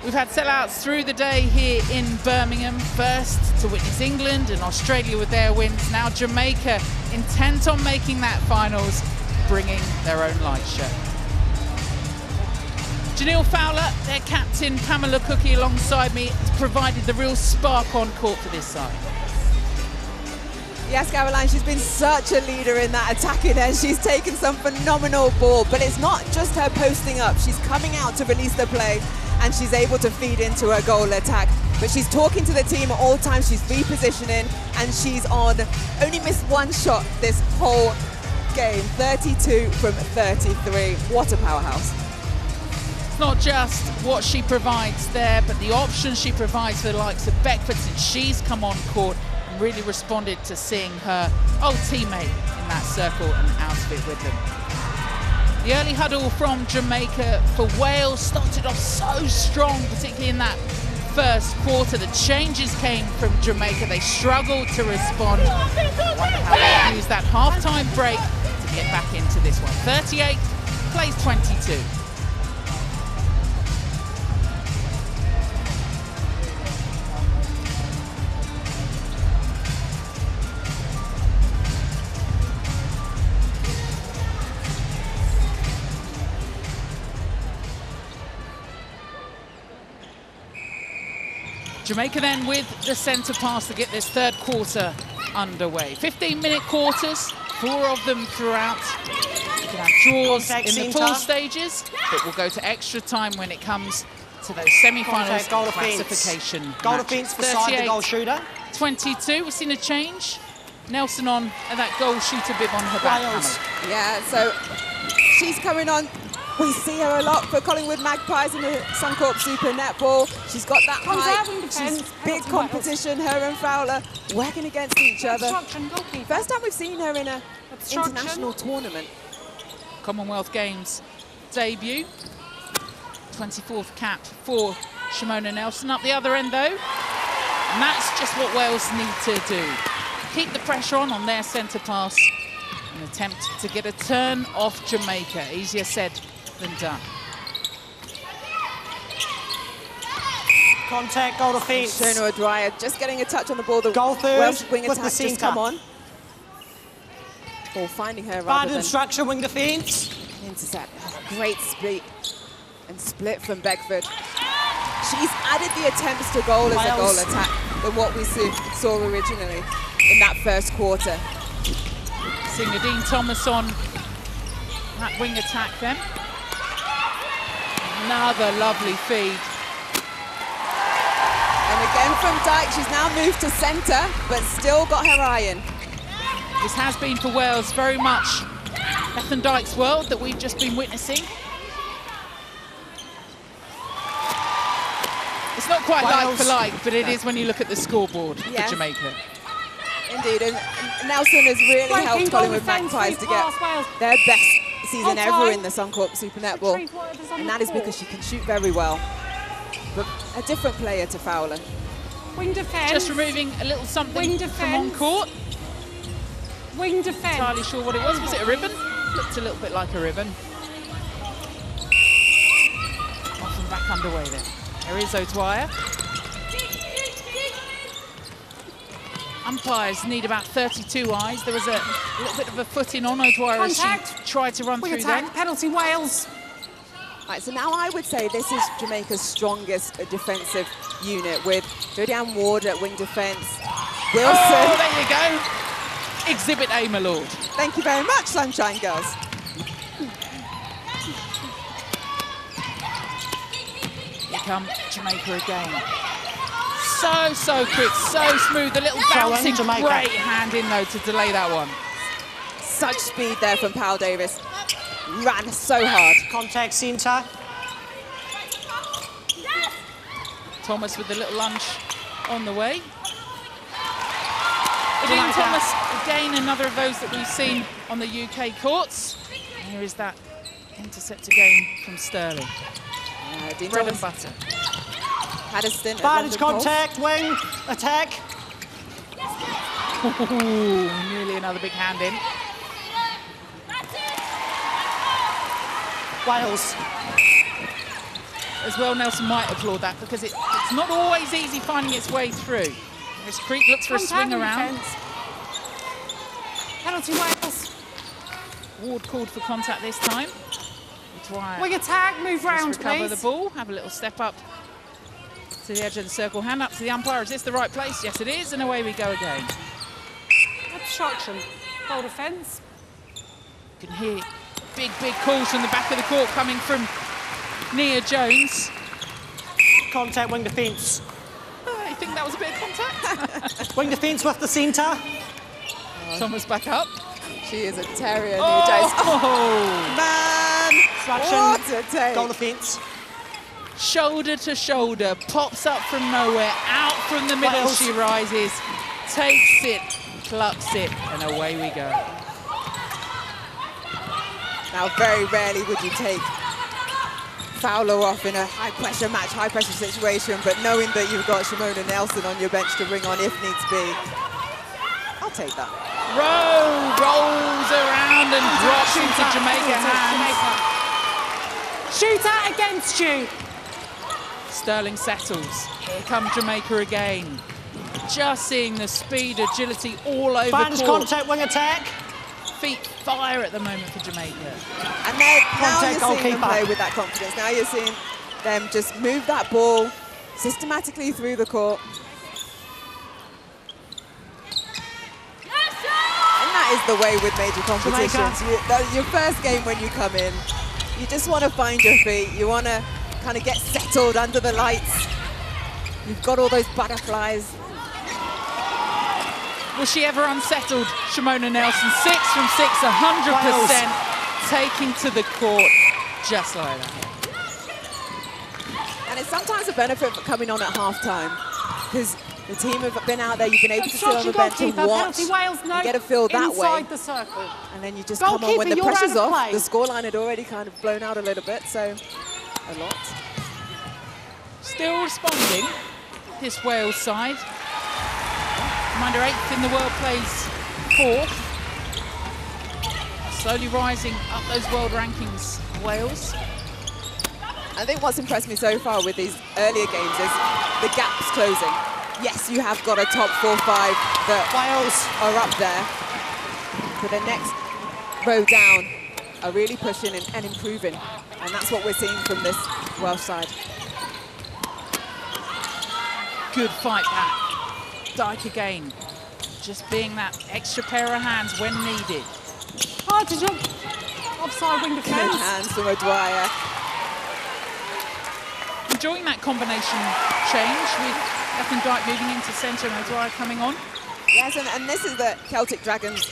A: We've had sellouts through the day here in Birmingham. First to witness England and Australia with their wins. Now Jamaica intent on making that finals, bringing their own light show. Janelle Fowler, their captain, Pamela Cookie alongside me, provided the real spark on court for this side.
B: Yes, Caroline, she's been such a leader in that attacking end. She's taken some phenomenal ball, but it's not just her posting up. She's coming out to release the play, and she's able to feed into her goal attack. But she's talking to the team at all times. She's repositioning, and she's only missed one shot this whole game. 32 from 33. What a powerhouse.
A: It's not just what she provides there, but the options she provides for the likes of Beckford since she's come on court. Really responded to seeing her old teammate in that circle and out of it with them. The early huddle from Jamaica for Wales started off so strong, particularly in that first quarter. The changes came from Jamaica. They struggled to respond. I wonder how they use that half-time break to get back into this one. 38 plays 22. Jamaica then with the centre pass to get this third quarter underway. 15-minute quarters, 4 of them throughout. You can have draws in the pool stages, but we'll go to extra time when it comes to those semi-finals classification.
D: Goal defence for side the goal shooter.
A: 22, we've seen a change. Nelson on and that goal shooter bib on her back.
B: Yeah, so she's coming on. We see her a lot for Collingwood Magpies in the Suncorp Super Netball. She's got that height, she's big competition, her and Fowler working against each other. First time we've seen her in an international tournament.
A: Commonwealth Games debut. 24th cap for Shimona Nelson. Up the other end though, and that's just what Wales need to do. Keep the pressure on their centre pass and attempt to get a turn off Jamaica. Easier said than done.
D: Contact, goal defence.
B: Shona O'Dwyer just getting a touch on the ball. The
D: goal third
B: Welsh wing
D: with
B: attack
D: the
B: just come on. Ball finding her rather than
D: structure, wing defence.
B: Intercept. Great split and split from Beckford. She's added the attempts to goal as a goal attack than what we saw originally in that first quarter.
A: Seeing Nadine Thomas on that wing attack then. Another lovely feed.
B: And again from Dyke, she's now moved to centre, but still got her iron.
A: This has been for Wales very much Bethan Dyke's world that we've just been witnessing. It's not quite like for like, but it is when you look at the scoreboard for Jamaica.
B: Indeed, and Nelson has really helped Collingwood Magpies to get their best season ever in the Suncorp Super Netball. And that is because she can shoot very well. But a different player to Fowler.
C: Wing defence.
A: Just removing a little something from on court.
C: Wing defence.
A: Not entirely sure what it was. Was it a ribbon? Looked a little bit like a ribbon. Off and back underway then. There is O'Dwyer. Umpires need about 32 eyes. There was a little bit of a foot in on O'Dwyer as she tried to run through them.
C: Penalty, Wales.
B: Right, so now I would say this is Jamaica's strongest defensive unit with Jodie Ward at wing defence. Wilson.
A: Oh, there you go. Exhibit A, my lord.
B: Thank you very much, Sunshine Girls.
A: Here come Jamaica again. So quick, so smooth. A little bouncing, great hand in though to delay that one.
B: Such speed there from Powell Davis. Ran so hard.
D: Contact centre.
A: Thomas with the little lunge on the way. Nadine Thomas, again, another of those that we've seen on the UK courts. And here is that intercept again from Sterling. Bread and butter.
B: Had a stint.
D: Advantage contact, wing, attack.
A: Ooh, nearly another big hand in.
D: Wales.
A: As well, Nelson might applaud that because it's not always easy finding its way through. Miss Creek looks for a swing around.
C: Penalty, Wales.
A: Ward called for contact this time.
C: Wing attack, move round,
A: recover
C: please.
A: the ball, have a little step up to the edge of the circle. Hand up to the umpire. Is this the right place? Yes, it is. And away we go again.
C: Obstruction. Goal defence.
A: You can hear big calls from the back of the court coming from Nia Jones.
D: Contact, wing defence.
A: I think that was a bit of contact.
D: Wing defence with the centre.
A: Thomas back up.
B: She is a terrier, Nia
A: Oh,
B: Jones. Man! What a take.
D: Goal defence.
A: Shoulder to shoulder, pops up from nowhere, out from the middle
D: Wales.
A: she rises, takes it, plucks it, and away we go.
B: Now, very rarely would you take Fowler off in a high-pressure match, high-pressure situation, but knowing that you've got Shimona Nelson on your bench to bring on if needs be, I'll take that.
A: Rowe rolls around and drops into Jamaica hands.
C: Shooter against you.
A: Sterling settles. Here come Jamaica again. Just seeing the speed, agility all over
D: Advantage
A: court.
D: contact, wing attack.
A: Feet fire at the moment for Jamaica.
B: And now you're seeing them play with that confidence. Now you're seeing them just move that ball systematically through the court. And that is the way with major competitions. Your first game when you come in, you just want to find your feet. You want to kind of get settled under the lights. You've got all those butterflies.
A: Was she ever unsettled? Shimona Nelson, 6 from 6, 100%, taking to the court just like that.
B: And it's sometimes a benefit for coming on at half-time, because the team have been out there, you've been able to sit on the bench and watch, and get a feel that way.
C: The circle.
B: And then you just come on when the pressure's off. The scoreline had already kind of blown out a little bit, so a lot.
A: Still responding, this Wales side. Commander 8th in the world plays 4th. Slowly rising up those world rankings, Wales.
B: I think what's impressed me so far with these earlier games is the gaps closing. Yes, you have got a top 4-5 that Wales are up there. For the next row down, are really pushing and improving. And that's what we're seeing from this Welsh side.
A: Good fight back. Dyke again, just being that extra pair of hands when needed.
C: Hard to jump. Offside wing defence.
B: Good hands from O'Dwyer.
A: Enjoying that combination change with Ethan Dyke moving into centre and O'Dwyer coming on.
B: Yes, and this is the Celtic Dragons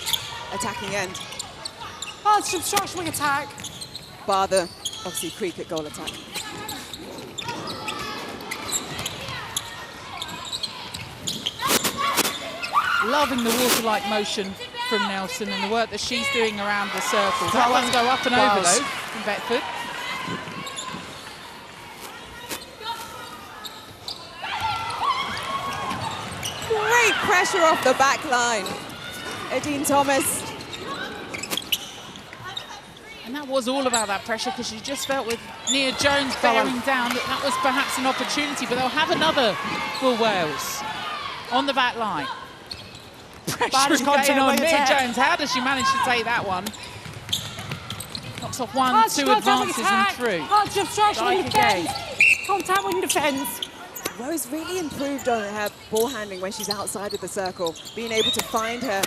B: attacking end.
C: Hard to obstruction wing attack.
B: Bar the, obviously, Creek goal attack.
A: Loving the water-like motion from Nelson and the work that she's doing around the circles. That one's go up and over though from Beckford.
B: Great pressure off the back line. Edine Thomas.
A: And that was all about that pressure, because you just felt with Nia Jones bearing down that was perhaps an opportunity, but they'll have another for Wales on the back line. Pressure getting on Nia Jones. How does she manage to take that one? Knocks off 1, 2 advances and through.
C: Hard obstruction wing defence. Contact wing defence.
B: Rose really improved on her ball handling when she's outside of the circle, being able to find her.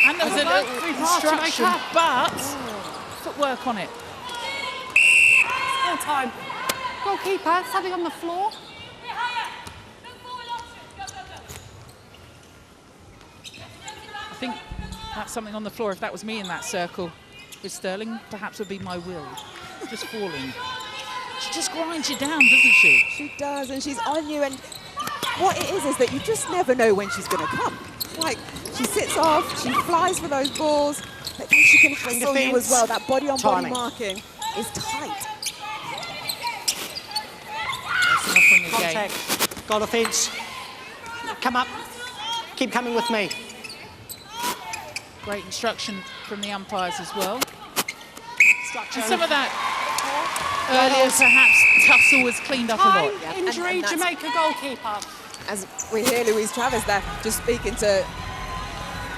A: And there was a little instruction, but footwork on it.
C: Still time. Goalkeeper, something on the floor.
A: I think that's something on the floor. If that was me in that circle with Sterling, perhaps would be my will. Just falling. She just grinds you down, doesn't she?
B: She does, and she's on you, and what it is that you just never know when she's going to come. Like, she sits off, she flies for those balls, but then she can hustle you as well. That body-on-body marking is tight.
D: Contact, got offence. Come up, keep coming with me.
A: Great instruction from the umpires as well. And some of that earlier, perhaps, tussle was cleaned up a lot.
C: Yeah. Injury, Jamaica goalkeeper.
B: As we hear Louise Travers there just speaking to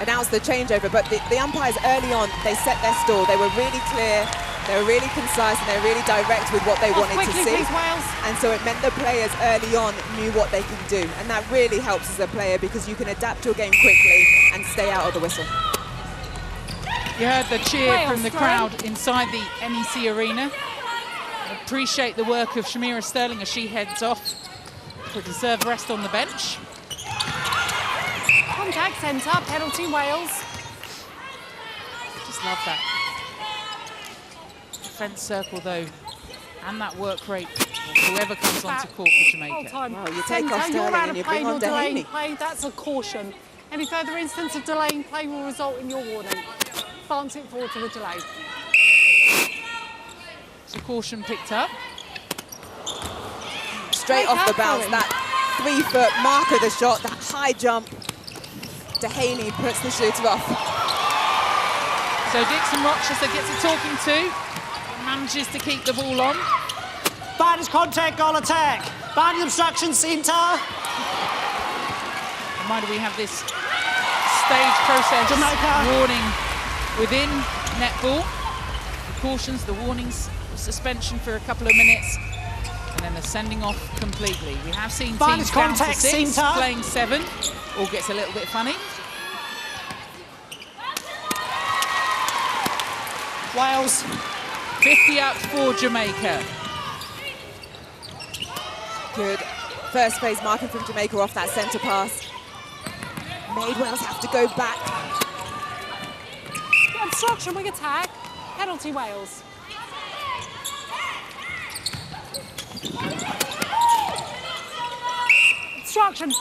B: announce the changeover, but the umpires early on, they set their stall. They were really clear, they were really concise, and they were really direct with what they wanted to see.
C: Please, Wales.
B: And so it meant the players early on knew what they could do. And that really helps as a player, because you can adapt your game quickly and stay out of the whistle.
A: You heard the cheer from the crowd inside the NEC arena. Appreciate the work of Shamira Sterling as she heads off for a deserved rest on the bench.
C: Contact centre, penalty Wales.
A: Just love that. Defence circle though, and that work rate. Whoever comes onto court for Jamaica.
B: Wow, you take off Sterling and you bring on Dehaney.
C: Play, that's a caution. Any further instance of delaying play will result in your warning. Advancing forward to the delay.
A: So caution picked up.
B: Straight off the bounce, that 3-foot mark of the shot, that high jump. Dehaney puts the shooter off.
A: So Dixon Rochester gets a talking to, manages to keep the ball on.
D: Barney's contact, goal attack. Barney's obstruction centre.
A: Reminder, we have this stage process warning within netball. The cautions, the warnings, the suspension for a couple of minutes. And and then a sending off completely. We have seen
D: Finds
A: teams down to
D: contact,
A: 6
D: centre.
A: playing 7. All gets a little bit funny.
D: Wales.
A: 50 up for Jamaica.
B: Good first phase marking from Jamaica off that centre pass. Made Wales have to go back.
C: Obstruction, wing attack. Penalty, Wales. Obstruction.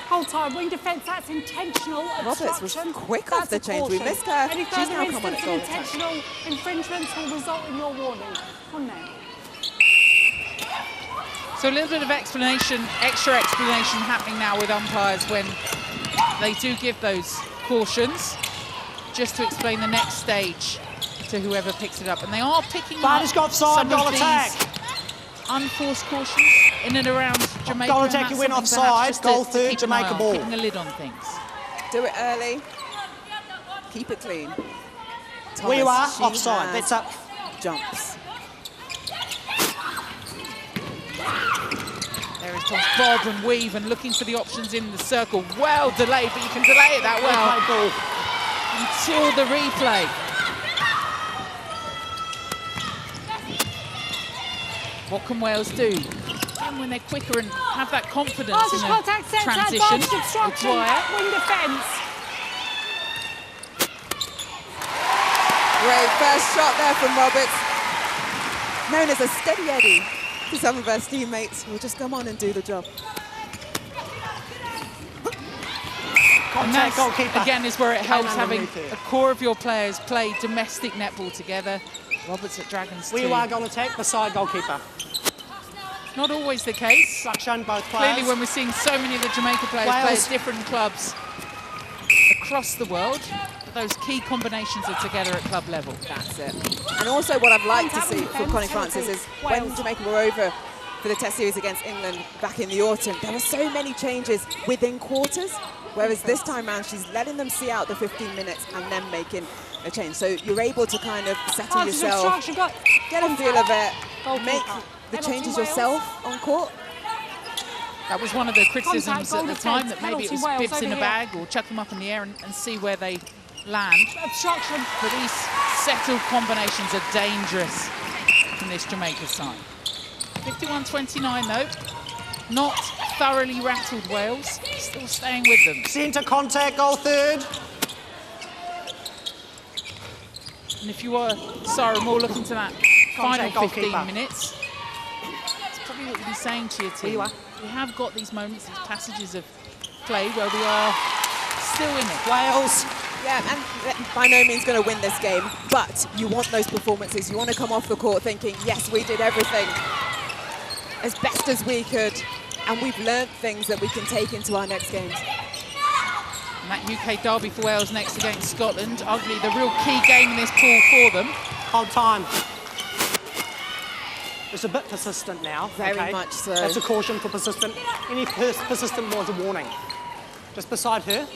C: Whole time, wing defence, that's intentional.
B: Roberts was
C: Obstruction.
B: quick off
C: That's
B: the
C: a
B: change. We
C: caution.
B: missed her.
C: Any
B: She's
C: further
B: now come on
C: instance
B: at
C: of
B: goal attack.
C: intentional infringements will result in your warning. On there.
A: So a little bit of explanation, extra explanation happening now with umpires when they do give those cautions, just to explain the next stage to whoever picks it up. And they are picking up
D: Fighters got offside,
A: some
D: goal
A: of
D: attack.
A: these unforced cautions in and around Jamaica.
D: Goal
A: and
D: attack,
A: that's
D: you win
A: something
D: offside,
A: perhaps just
D: goal
A: to
D: third,
A: keep an eye
D: Jamaica
A: on,
D: ball.
A: keeping a lid on things.
B: Do it early. Keep it clean.
D: Where you are,
B: Thomas, she
D: offside,
B: has
D: that's up.
B: Jumps.
A: There is Tom's bob and weave and looking for the options in the circle. Well delayed, but you can delay it that well
D: Ball.
A: until the replay. What can Wales do? And when they're quicker and have that confidence
C: Advantage
A: in
C: contact,
A: a
C: centre,
A: transition,
C: advantage obstruction,
A: require.
C: wing defence.
B: Great first shot there from Roberts. Known as a steady Eddie to some of our teammates who will just come on and do the job.
A: And
D: Contact,
A: that's,
D: goalkeeper.
A: again, is where it helps
D: And
A: having
D: underneath it.
A: a core of your players play domestic netball together. Roberts at Dragons
D: Where
A: too.
D: you are, goal attack, beside goalkeeper.
A: Not always the case.
D: Obstruction, both players.
A: Clearly, when we're seeing so many of the Jamaica players play
D: Wales.
A: at different clubs across the world, those key combinations are together at club level.
B: That's it. And also what I've liked to see from Connie
C: Penalty.
B: Francis is when Jamaica were over for the test series against England back in the autumn, there were so many changes within quarters, whereas this time around she's letting them see out the 15 minutes and then making a change. So you're able to kind of settle
C: Advantage
B: yourself,
C: obstruction, got
B: get a feel of it,
C: Goalkeeper.
B: make the
C: Penalty,
B: changes
C: Wales.
B: yourself on court.
A: That was one of the criticisms
C: goal
A: at the
C: defence,
A: time, that maybe it was
C: penalty,
A: bibs in a
C: Wales,
A: bag or chuck them up in the air and see where they land.
C: obstruction.
A: But these settled combinations are dangerous from this Jamaica side. 51-29 though, not thoroughly rattled Wales, still staying with them.
D: Centre contact, goal third.
A: And if you were Sarah Moore looking to that final
D: Contact,
A: 15
D: goalkeeper.
A: minutes, that's probably what you'd be saying to your team.
D: you are.
A: We have got these moments, these passages of play where we are still in it.
D: Wales.
B: Yeah, and by no means going to win this game, but you want those performances. You want to come off the court thinking, yes, we did everything as best as we could, and we've learned things that we can take into our next games.
A: And that UK derby for Wales next against Scotland, arguably the real key game in this pool for them.
D: Hold time. It's a bit persistent now.
B: Very
D: okay?
B: much so.
D: That's a caution for persistent. Any persistent was a warning. Just beside her.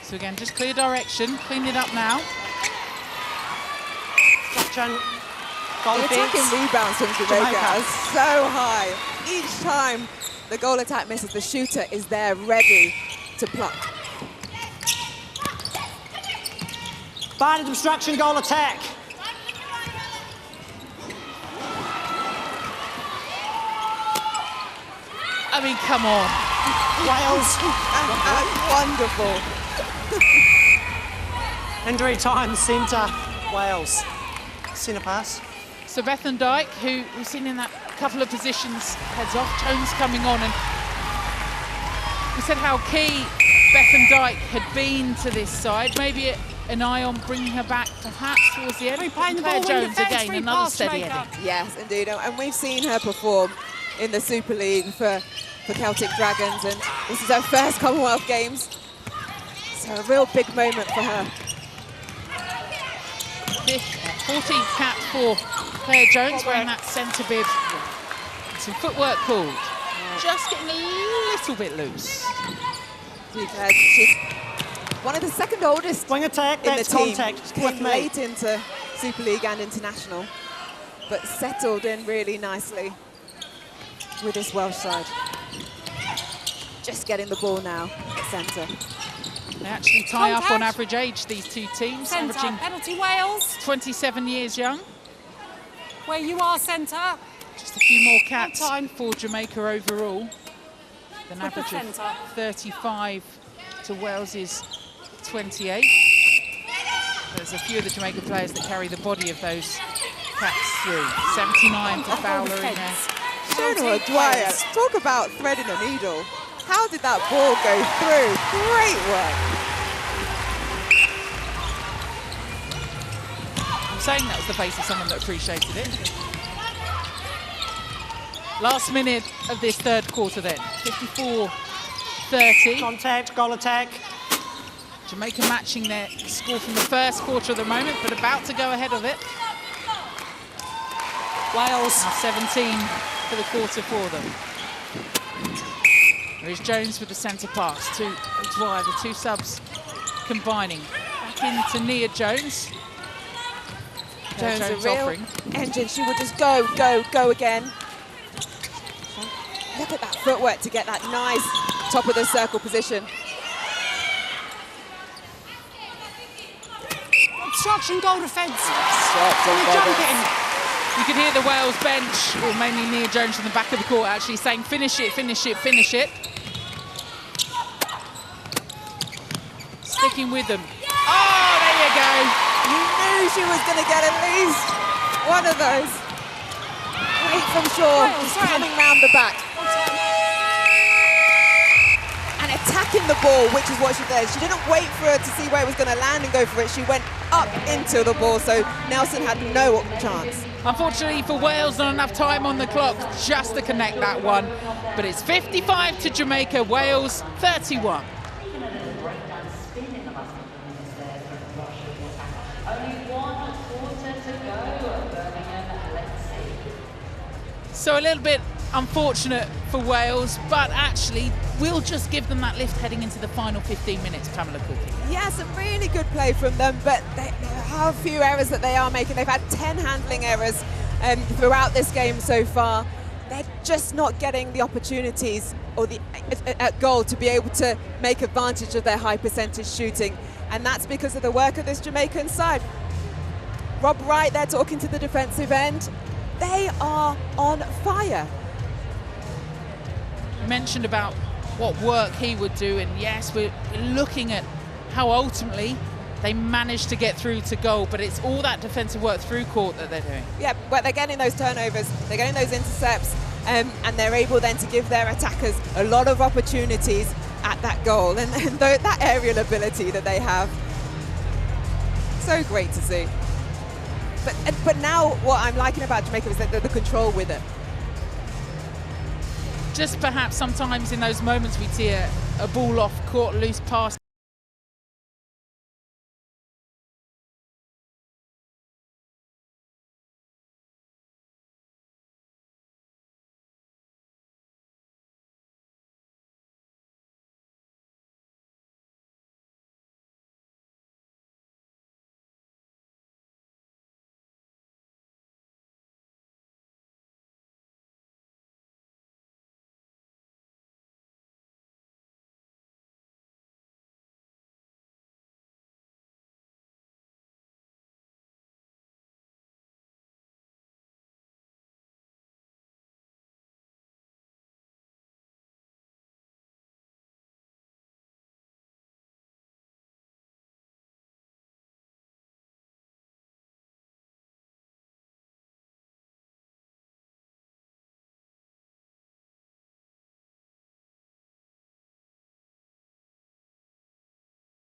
A: So again, just clear direction, clean it up now.
D: Obstruction. Goal
B: The attacking
D: defence.
B: rebounds from Jamaica
D: Jamaica.
B: are so high. Each time the goal attack misses, the shooter is there ready to pluck.
D: Advantage obstruction, goal attack.
A: I mean, come on.
D: Wales.
B: Wonderful.
D: Injury time, centre. Wales. Centre pass.
A: So Bethan Dyke, who we've seen in that couple of positions, heads off. Jones coming on, and we said how key Bethan Dyke had been to this side. Maybe an eye on bringing her back perhaps towards the end.
C: Replaying the
A: Claire
C: ball, wing
A: Jones
C: defence,
A: again,
C: free
A: another
C: pass,
A: steady
C: Jamaica.
A: Eddie.
B: Yes, indeed. And we've seen her perform in the Super League for Celtic Dragons, and this is her first Commonwealth Games. So a real big moment for her.
A: 14th cap for Claire Jones, wearing that centre bib. Some footwork called. Just getting a little bit loose.
B: She's one of the second oldest
D: Wing attack,
B: in the
D: that's
B: team.
D: contact
B: She came
D: with me.
B: late into Super League and International. but settled in really nicely with this Welsh side. Just getting the ball now at centre.
A: They actually tie up on average age, these two teams,
C: Centre,
A: averaging
C: penalty Wales.
A: 27 years young.
C: Where you are, centre.
A: Just a few more caps for Jamaica overall. An average of 35 to Wales's 28. There's a few of the Jamaican players that carry the body of those caps through. 79 for Fowler in there.
B: Shona Dwyer, talk about threading a needle. How did that ball go through? Great work.
A: I'm saying that was the face of someone that appreciated it. Last minute of this third quarter then, 54-30.
D: Contact, goal attack.
A: Jamaica matching their score from the first quarter at the moment, but about to go ahead of it.
D: Wales.
A: Now 17 for the quarter for them. There is Jones with the centre pass to Dwyer, the two subs combining. Back into Nia Jones.
B: Jones a real engine. She would just go, go, go again. Look at that footwork to get that nice top of the circle position.
C: Obstruction, goal defence.
A: You could hear the Wales bench, or mainly Nia Jones from the back of the court, actually saying, finish it, finish it, finish it. Sticking with them. Oh, there you go.
B: You knew she was going to get at least one of those. Great from Shaw, just coming round the back. And attacking the ball, which is what she did. She didn't wait for her to see where it was going to land and go for it. She went up into the ball, so Nelson had no chance.
A: Unfortunately for Wales, not enough time on the clock just to connect that one. But it's 55 to Jamaica, Wales 31. So a little bit unfortunate for Wales, but actually we'll just give them that lift heading into the final 15 minutes, Pamela Cookie.
B: Yeah, some really good play from them, but they have a few errors that they are making. They've had 10 handling errors throughout this game so far. They're just not getting the opportunities or the at goal to be able to make advantage of their high percentage shooting, and that's because of the work of this Jamaican side. Rob Wright there talking to the defensive end. They are on fire.
A: You mentioned about what work he would do, and yes, we're looking at how ultimately they managed to get through to goal, but it's all that defensive work through court that they're doing.
B: Yeah, but they're getting those turnovers, they're getting those intercepts, and they're able then to give their attackers a lot of opportunities at that goal, and that aerial ability that they have. So great to see. But now what I'm liking about Jamaica is the control with it.
A: Just perhaps sometimes in those moments we see a ball off court, loose pass.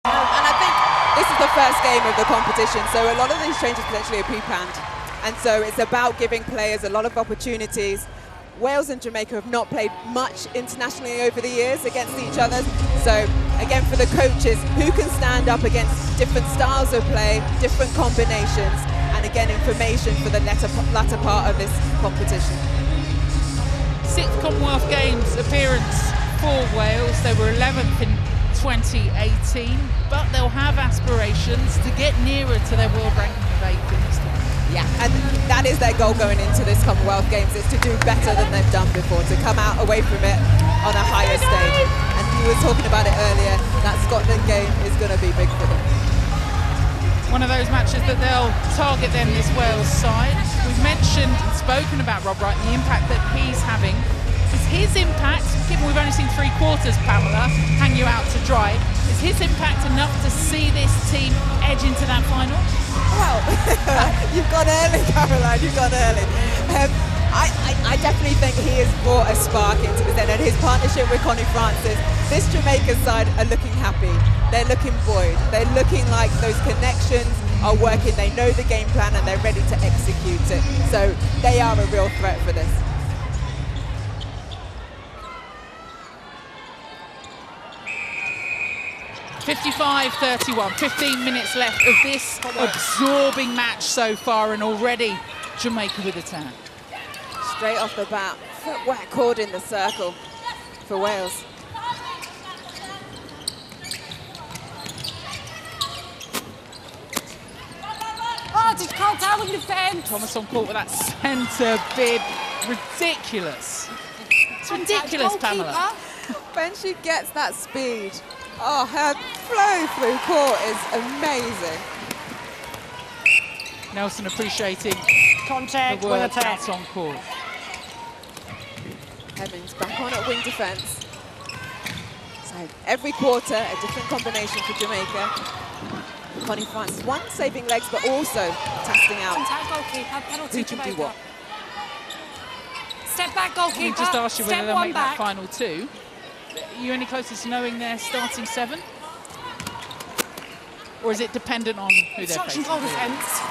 B: And I think this is the first game of the competition, so a lot of these changes potentially are pre-planned. And so it's about giving players a lot of opportunities. Wales and Jamaica have not played much internationally over the years against each other. So again, for the coaches, who can stand up against different styles of play, different combinations, and again, information for the latter part of this competition.
A: 6th Commonwealth Games appearance for Wales. They were 11th in 2018, but they'll have aspirations to get nearer to their world ranking of 8th in this tournament.
B: Yeah, and that is their goal going into this Commonwealth Games, is to do better than they've done before, to come out away from it on a higher stage. And we were talking about it earlier, that Scotland game is going to be big for them.
A: One of those matches that they'll target then, this Wales side. We've mentioned and spoken about Rob Wright, the impact that he's having. Is his impact, given we've only seen 3/4, Pamela, hang you out to dry, is his impact enough to see this team edge into that final?
B: Well, you've gone early, Caroline, you've gone early. I definitely think he has brought a spark into this end, and his partnership with Connie Francis, this Jamaica side are looking happy. They're looking buoyed. They're looking like those connections are working. They know the game plan and they're ready to execute it. So they are a real threat for this.
A: (55-31), 15 minutes left of this absorbing match so far, and already Jamaica with attack.
B: Straight off the bat, footwork caught in the circle for Wales.
C: Oh, just can't tell them defend.
A: Thomas on court with that centre bib. Ridiculous. It's ridiculous, Pamela.
B: When she gets that speed, oh, her flow through court is amazing.
A: Nelson appreciating
D: Contact,
A: the
D: wing
A: work
D: attack.
A: that's on court.
B: Hemmings back on at wing defence. So every quarter, a different combination for Jamaica. Connie Francis, one saving legs, but also testing out
C: Contact goalkeeper, penalty
B: who can do
C: Jamaica.
B: what.
C: Step back goalkeeper.
A: We just asked you whether
C: step
A: they'll
C: one
A: make
C: back.
A: that final two. Are you any closer to knowing their starting seven? Or is it dependent on who they're
C: Obstruction
A: facing?
C: goal defence.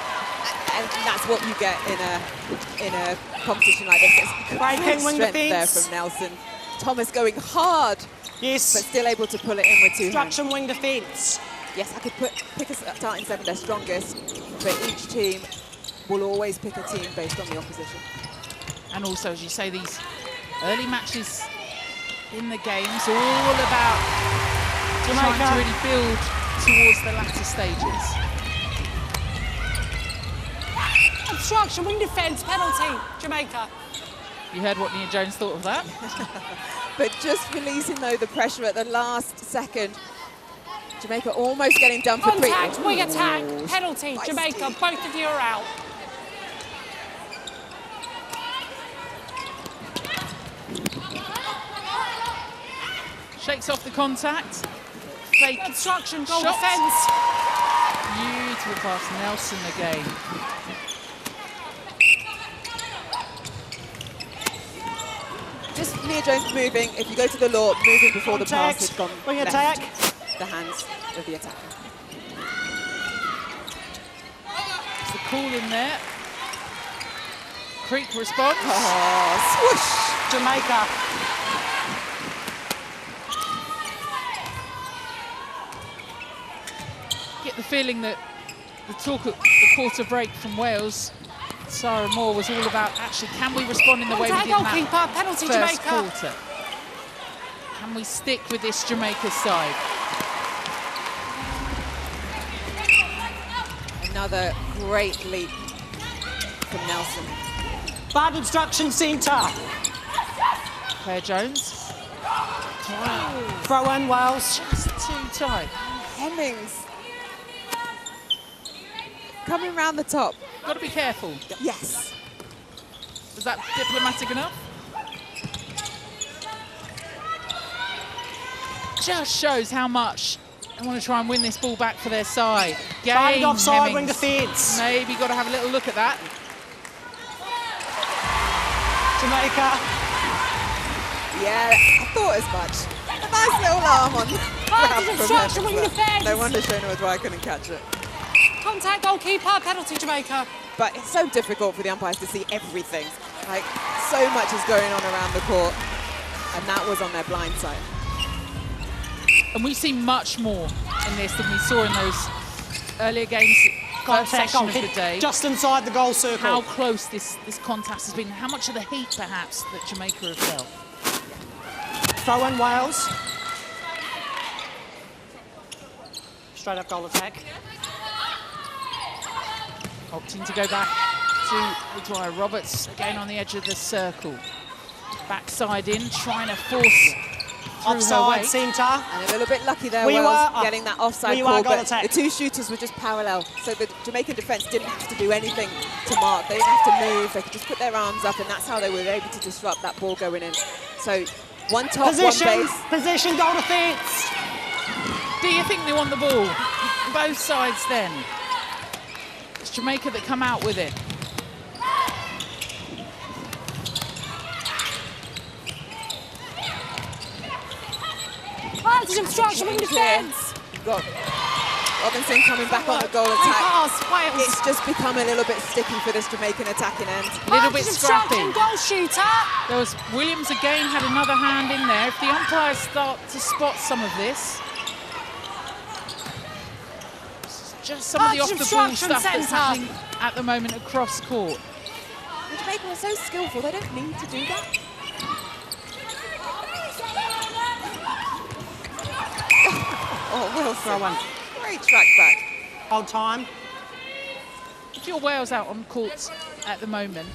B: And that's what you get in a competition like this. There's
D: Breaking
B: great
D: wing
B: strength there
D: defence.
B: from Nelson. Thomas going hard, but
D: Yes.
B: still able to pull it in with two hands.
D: Obstruction wing defence.
B: Yes, I could pick a starting seven, they're strongest, but each team will always pick a team based on the opposition.
A: And also, as you say, these early matches in the games, all about trying to really build towards the latter stages.
C: Obstruction, wing defence, penalty, Jamaica.
A: You heard what Nia Jones thought of that?
B: But just releasing, though, the pressure at the last second. Jamaica almost getting done for three.
C: Contact, wing attack,
B: Ooh,
C: penalty,
B: feisty.
C: Jamaica. Both of you are out.
A: Shakes off the contact. Fake
C: Obstruction, goal
A: shot.
C: defence.
A: Beautiful pass, Nelson again.
B: Just Nia Jones moving. If you go to the law, moving before the pass has gone
D: Wing
B: left
D: attack.
B: the hands of the attacker.
A: It's the call in there. Creek response.
B: Oh, swoosh!
D: Jamaica.
A: Get the feeling that the talk at the quarter break from Wales, Sarah Moore, was all about actually, can we respond in the way we did in
C: Goalkeeper,
A: that
C: penalty,
A: first
C: Jamaica.
A: quarter? Can we stick with this Jamaica side?
B: Another great leap from Nelson.
D: Bad obstruction centre.
A: Claire Jones.
D: Throw in Wales.
A: Just too tight.
B: Hemmings coming round the top.
A: Got to be careful.
B: Yes.
A: Was that diplomatic enough? Just shows how much they want to try and win this ball back for their side.
D: Bad
A: Game,
D: offside, wing
A: Hemmings.
D: defence.
A: Maybe got to have a little look at that.
D: Jamaica.
B: Yeah, I thought as much. A nice little arm on grab from
C: obstruction,
B: Hemmings
C: wing
B: there.
C: defence.
B: No wonder Shona O'Dwyer couldn't catch it.
C: Contact goalkeeper, penalty, Jamaica.
B: But it's so difficult for the umpires to see everything. Like, so much is going on around the court, and that was on their blind side.
A: And we see much more in this than we saw in those earlier games, first section of the day.
D: Just inside the goal circle.
A: How close this contact has been, how much of the heat perhaps that Jamaica have felt.
D: Throw in Wales. Straight up goal attack.
A: Opting to go back to O'Dwyer. Roberts again on the edge of the circle. Backside in, trying to force through her weight.
D: Centre.
B: And a little bit lucky there, Wells, getting that offside call, but the two shooters were just parallel, so the Jamaican defence didn't have to do anything to mark. They didn't have to move, they could just put their arms up, and that's how they were able to disrupt that ball going in. So one top,
D: position,
B: one base.
D: Position, goal defence.
A: Do you think they want the ball? Both sides then. It's Jamaica that come out with it.
C: Advantage obstruction in defence.
B: You've got Robinson coming back on the goal attack. It's just become a little bit sticky for this Jamaican attacking end.
A: A little bit scrappy.
C: Goal shooter.
A: There was Williams again had another hand in there. If the umpires start to spot some of this, just some of the off-the-ball stuff that's happening at the moment across court.
B: The Jamaica are so skillful, they don't need to do that. Oh, Wilson.
D: Throw one.
B: Great track back.
D: Hold time.
A: If you're Wales out on court at the moment,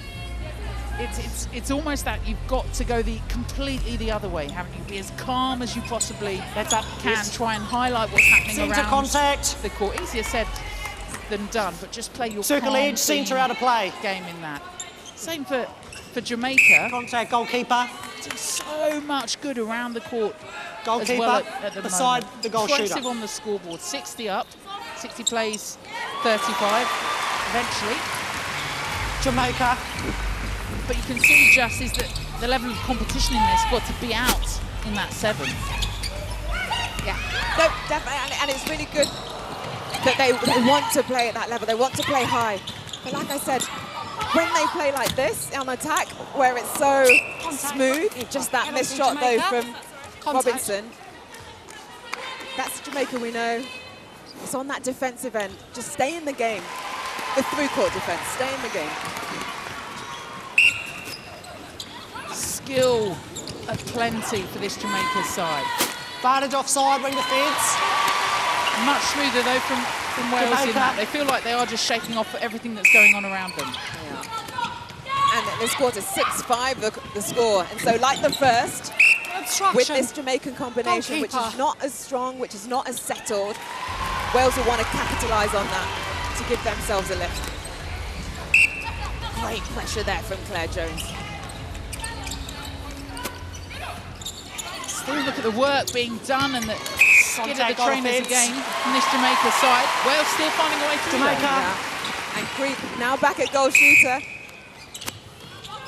A: it's almost that you've got to go completely the other way, haven't you? Be as calm as you possibly can.
D: Yes.
A: Try and highlight what's happening
D: Centre
A: around
D: contact.
A: the court. Easier said than done, but just play your
D: Circle
A: calm,
D: edge, centre out of play.
A: Game in that. Same for Jamaica.
D: Contact, goalkeeper.
A: Doing so much good around the court.
D: Goalkeeper,
A: as well at the
D: beside
A: moment.
D: the goal
A: Impressive
D: shooter.
A: on the scoreboard, 60 up, 60 plays, 35 eventually.
D: Jamaica.
A: But you can see just is that the level of competition in this got to be out in that 7.
B: Yeah, no, definitely, and it's really good that they want to play at that level. They want to play high. But like I said, when they play like this on attack, where it's so smooth, just that missed shot though from Robinson. That's Jamaica we know. It's on that defensive end. Just stay in the game. The through-court defense, stay in the game.
A: Skill aplenty for this Jamaica side.
D: Advantage offside, wing defence.
A: Much smoother though from Wales
D: Jamaica.
A: in that. They feel like they are just shaking off everything that's going on around them.
B: Yeah. And they scored a 6-5, the score. And so like the first, with this Jamaican combination, which is not as strong, which is not as settled, Wales will want to capitalise on that to give themselves a lift. Great pressure there from Claire Jones.
A: Still look at the work being done and the skid of the trainers again from this Jamaica side. Wales still finding a way through
D: Jamaica.
B: Yeah. And Creek now back at goal shooter.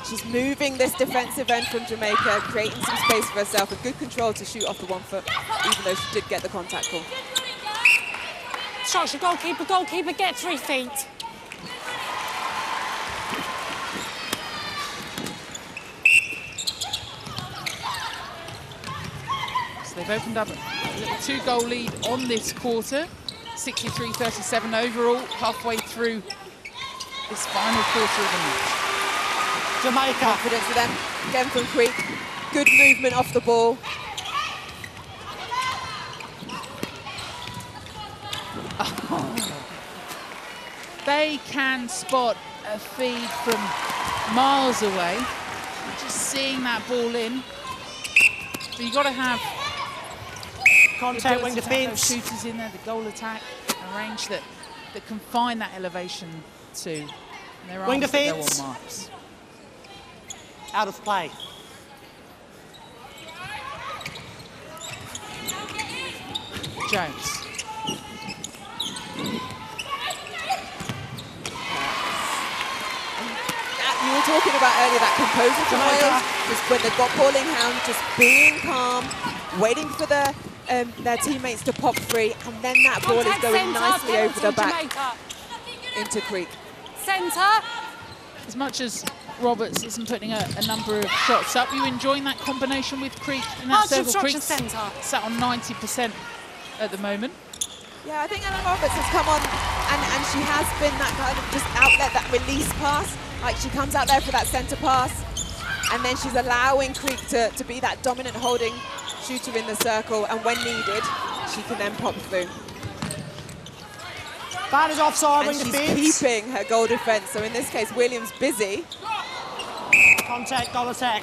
B: She's moving this defensive end from Jamaica, creating some space for herself, and good control to shoot off the 1 foot, even though she did get the contact call.
C: Structure, goalkeeper, get 3 feet.
A: So they've opened up a little 2-goal lead on this quarter. 63-37 overall, halfway through this final quarter of the match.
B: Jamaica. Confidence for them, again from Creek. Good movement off the ball.
A: They can spot a feed from miles away. Just seeing that ball in. But you've got to have
D: contact, wing defence.
A: Shooters in there, the goal attack, a range that can find that elevation too. And their
D: Wing
A: arms that go
D: defence.
A: on marks.
D: Out of play.
A: Jones.
B: You were talking about earlier, that composure from Wales, just when they've got ball in hand, just being calm, waiting for their teammates to pop free, and then that ball is going nicely over the back into Creek.
C: Centre.
A: As much as Roberts isn't putting a number of shots up, you enjoying that combination with Creek in that circle? Creek sat on 90% at the moment.
B: Yeah, I think Ellen Roberts has come on, and she has been that kind of just outlet, that release pass. Like she comes out there for that centre pass, and then she's allowing Creek to be that dominant holding shooter in the circle, and when needed, she can then pop through.
D: That is offside,
B: And
D: wing
B: she's
D: defence.
B: keeping her goal defence. So in this case, Williams busy.
D: Contact, goal attack.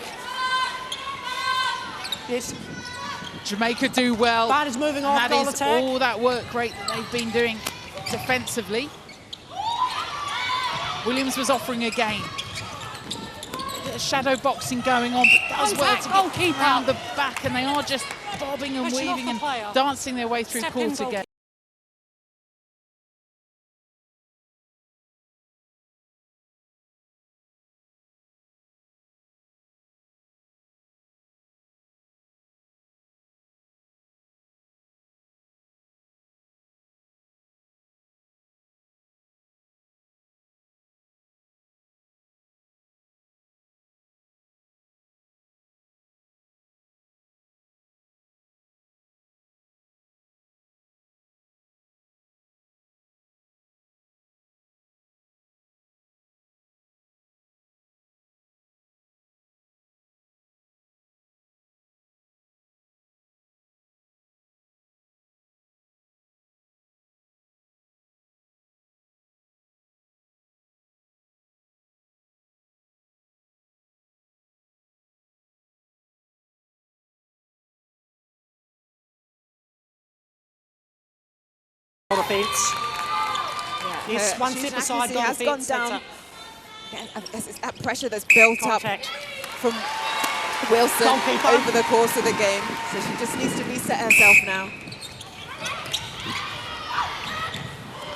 D: Yes.
A: Jamaica do well.
D: That is moving off,
A: That
D: goal
A: is
D: attack.
A: all that work rate that they've been doing defensively. Williams was offering again. Bit of shadow boxing going on, but does well to get around the back, and they are just bobbing and
C: Pushing off
A: weaving
C: the
A: and
C: player.
A: dancing their way through
C: Step in,
A: court again.
D: Goal defence. Yes, one step aside, goal
B: has gone
D: defence.
B: down. Again, I guess it's that pressure that's built
D: Contact.
B: up from Wilson
D: Goalkeeper.
B: over the course of the game. So she just needs to reset herself now.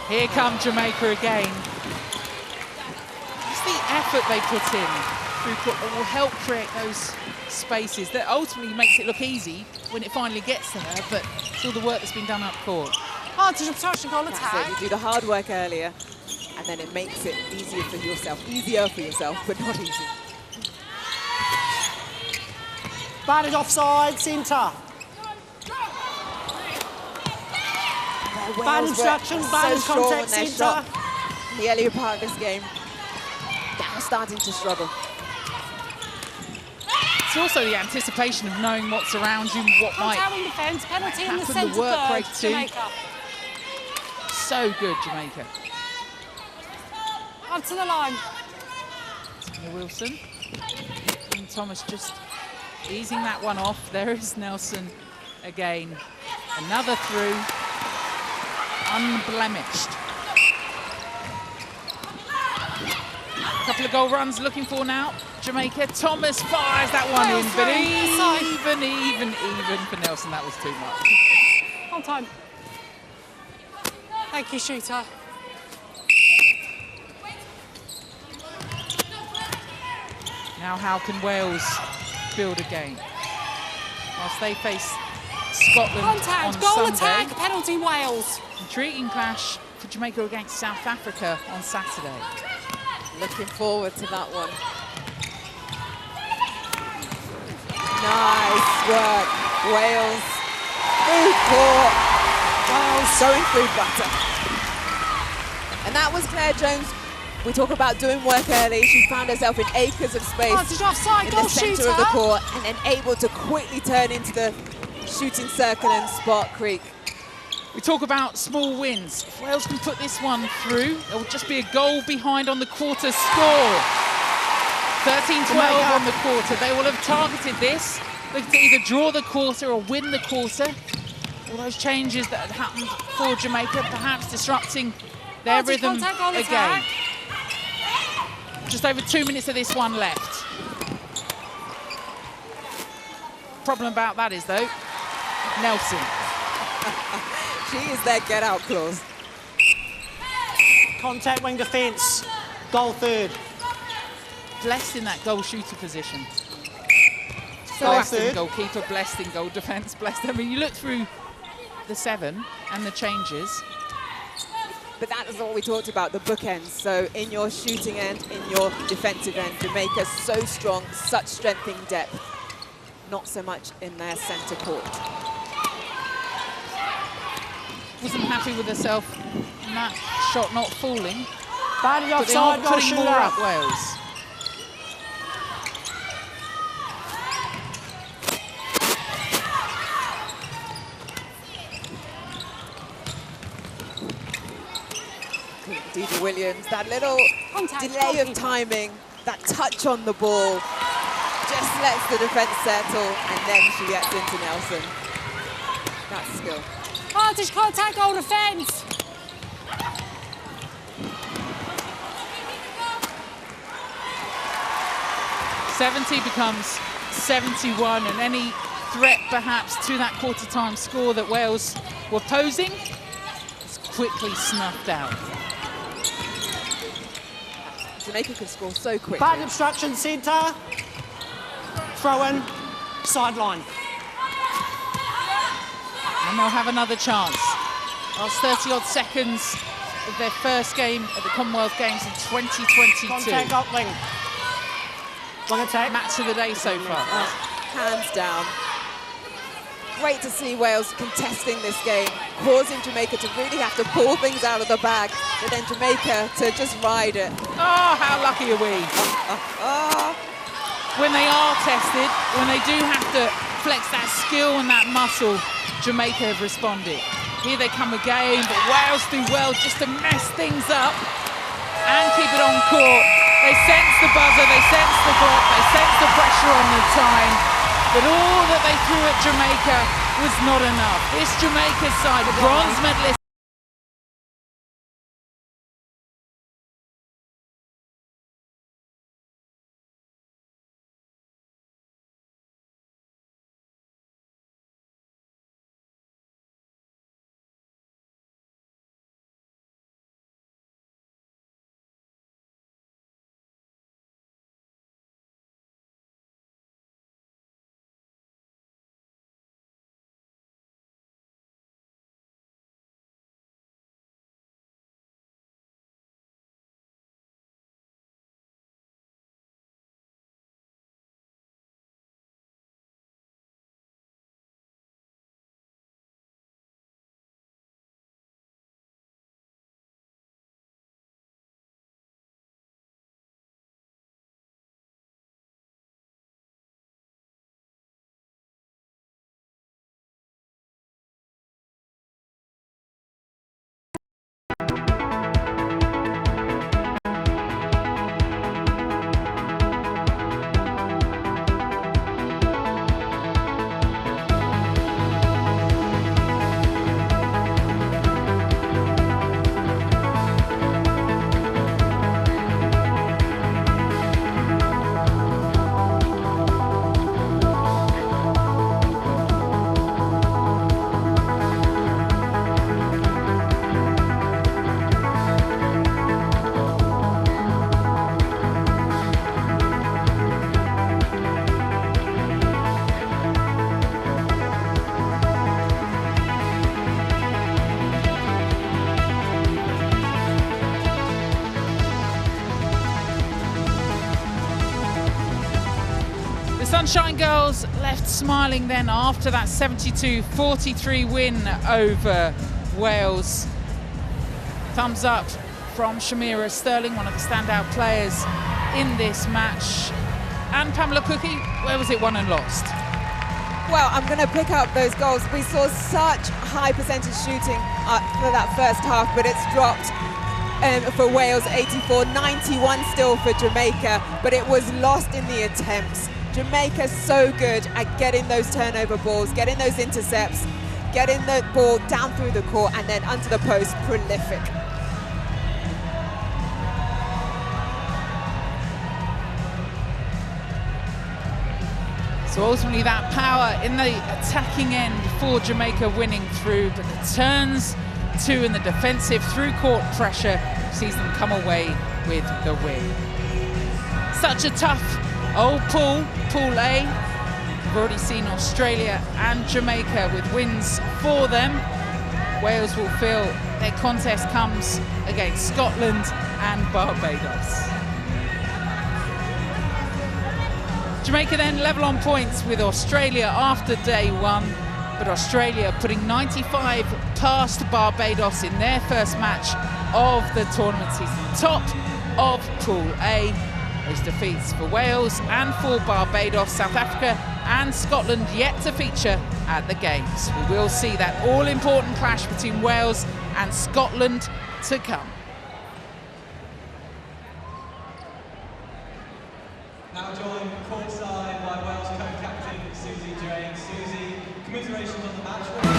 A: Here come Jamaica again. Just the effort they put in through court that will help create those spaces that ultimately makes it look easy when it finally gets to her, but it's all the work that's been done up court.
C: Advantage obstruction, goal
B: That's
C: attack.
B: it. You do the hard work earlier, and then it makes it easier for yourself, but not easy.
D: That is offside, centre. Bad instruction, bad contact, centre.
B: In the earlier part of this game, now starting to struggle.
A: It's also the anticipation of knowing what's around you, what might
C: Contact wing defence, penalty in the
A: happen,
C: centre
A: the work
C: third,
A: rate too.
C: Jamaica.
A: So good, Jamaica.
C: Up to the line.
A: Wilson. And Thomas just easing that one off. There is Nelson again. Another through. Unblemished. A couple of goal runs looking for now. Jamaica. Thomas fires that one in, but even for Nelson, that was too much.
C: On time. Thank you, shooter.
A: Now how can Wales build again? Whilst they face Scotland
C: Contact,
A: on
C: goal
A: Sunday.
C: attack, penalty Wales.
A: Intriguing clash for Jamaica against South Africa on Saturday.
B: Looking forward to that one. Nice work, Wales. Through court. Wales showing through butter. And that was Claire Jones. We talk about doing work early. She found herself in acres of space
C: Offside,
B: in
C: goal
B: the centre
C: shooter.
B: of the court, and then able to quickly turn into the shooting circle and spot Creek.
A: We talk about small wins. If Wales can put this one through, there will just be a goal behind on the quarter score. 13-12 on the quarter. They will have targeted this. They can either draw the quarter or win the quarter. All those changes that had happened for Jamaica, perhaps disrupting their rhythm again. Just over 2 minutes of this one left. Problem about that is, though, Nelson.
B: She is their get-out clause.
D: Contact wing defence, goal third.
A: Blessed in that goal shooter position.
D: Goal
A: Blessed in
D: third.
A: goalkeeper, blessed in goal defence, blessed. I mean, you look through the 7 and the changes.
B: But that is what we talked about, the bookends. So in your shooting end, in your defensive end, Jamaica so strong, such strength in depth. Not so much in their centre court.
A: Wasn't happy with herself in that shot not falling.
D: Bad
A: But they are
D: offside, goal
A: putting more up,
D: shooter.
A: Wales.
B: DJ Williams, that little
C: Contact,
B: delay of timing, that touch on the ball, just lets the defense settle, and then she gets into Nelson. That's skill.
C: Vantage contact, goal defence.
A: '70 becomes 71, and any threat perhaps to that quarter-time score that Wales were posing is quickly snuffed out.
B: Jamaica could score so quickly.
D: Back obstruction, centre. Throw in, sideline.
A: And they'll have another chance. Last 30-odd seconds of their first game at the Commonwealth Games in 2022.
D: Contact, up wing. Wing attack.
A: Match of the day so far.
B: Hands down. Great to see Wales contesting this game, causing Jamaica to really have to pull things out of the bag, but then Jamaica to just ride it.
A: Oh, how lucky are we? When they are tested, when they do have to flex that skill and that muscle, Jamaica have responded. Here they come again, but Wales do well just to mess things up and keep it on court. They sense the buzzer, they sense the clock, they sense the pressure on the time, but all that they threw at Jamaica was not enough. This Jamaica side, bronze medalist. Sunshine Girls left smiling then after that 72-43 win over Wales. Thumbs up from Shamira Sterling, one of the standout players in this match. And Pamela Cookie, where was it won and lost?
B: Well, I'm going to pick up those goals. We saw such high percentage shooting for that first half, but it's dropped for Wales, 84, 91 still for Jamaica, but it was lost in the attempts. Jamaica's so good at getting those turnover balls, getting those intercepts, getting the ball down through the court and then onto the post, prolific.
A: So ultimately that power in the attacking end for Jamaica winning through, but the turns two and the defensive through court pressure sees them come away with the win. Such a tough old pool, Pool A. We've already seen Australia and Jamaica with wins for them. Wales will feel their contest comes against Scotland and Barbados. Jamaica then level on points with Australia after day one, but Australia putting 95 past Barbados in their first match of the tournament season. Top of Pool A. Those defeats for Wales and for Barbados, South Africa and Scotland yet to feature at the Games. We will see that all-important clash between Wales and Scotland to come.
E: I'm joined courtside by Welsh co-captain Susie Jane. Susie, commiserations on the match.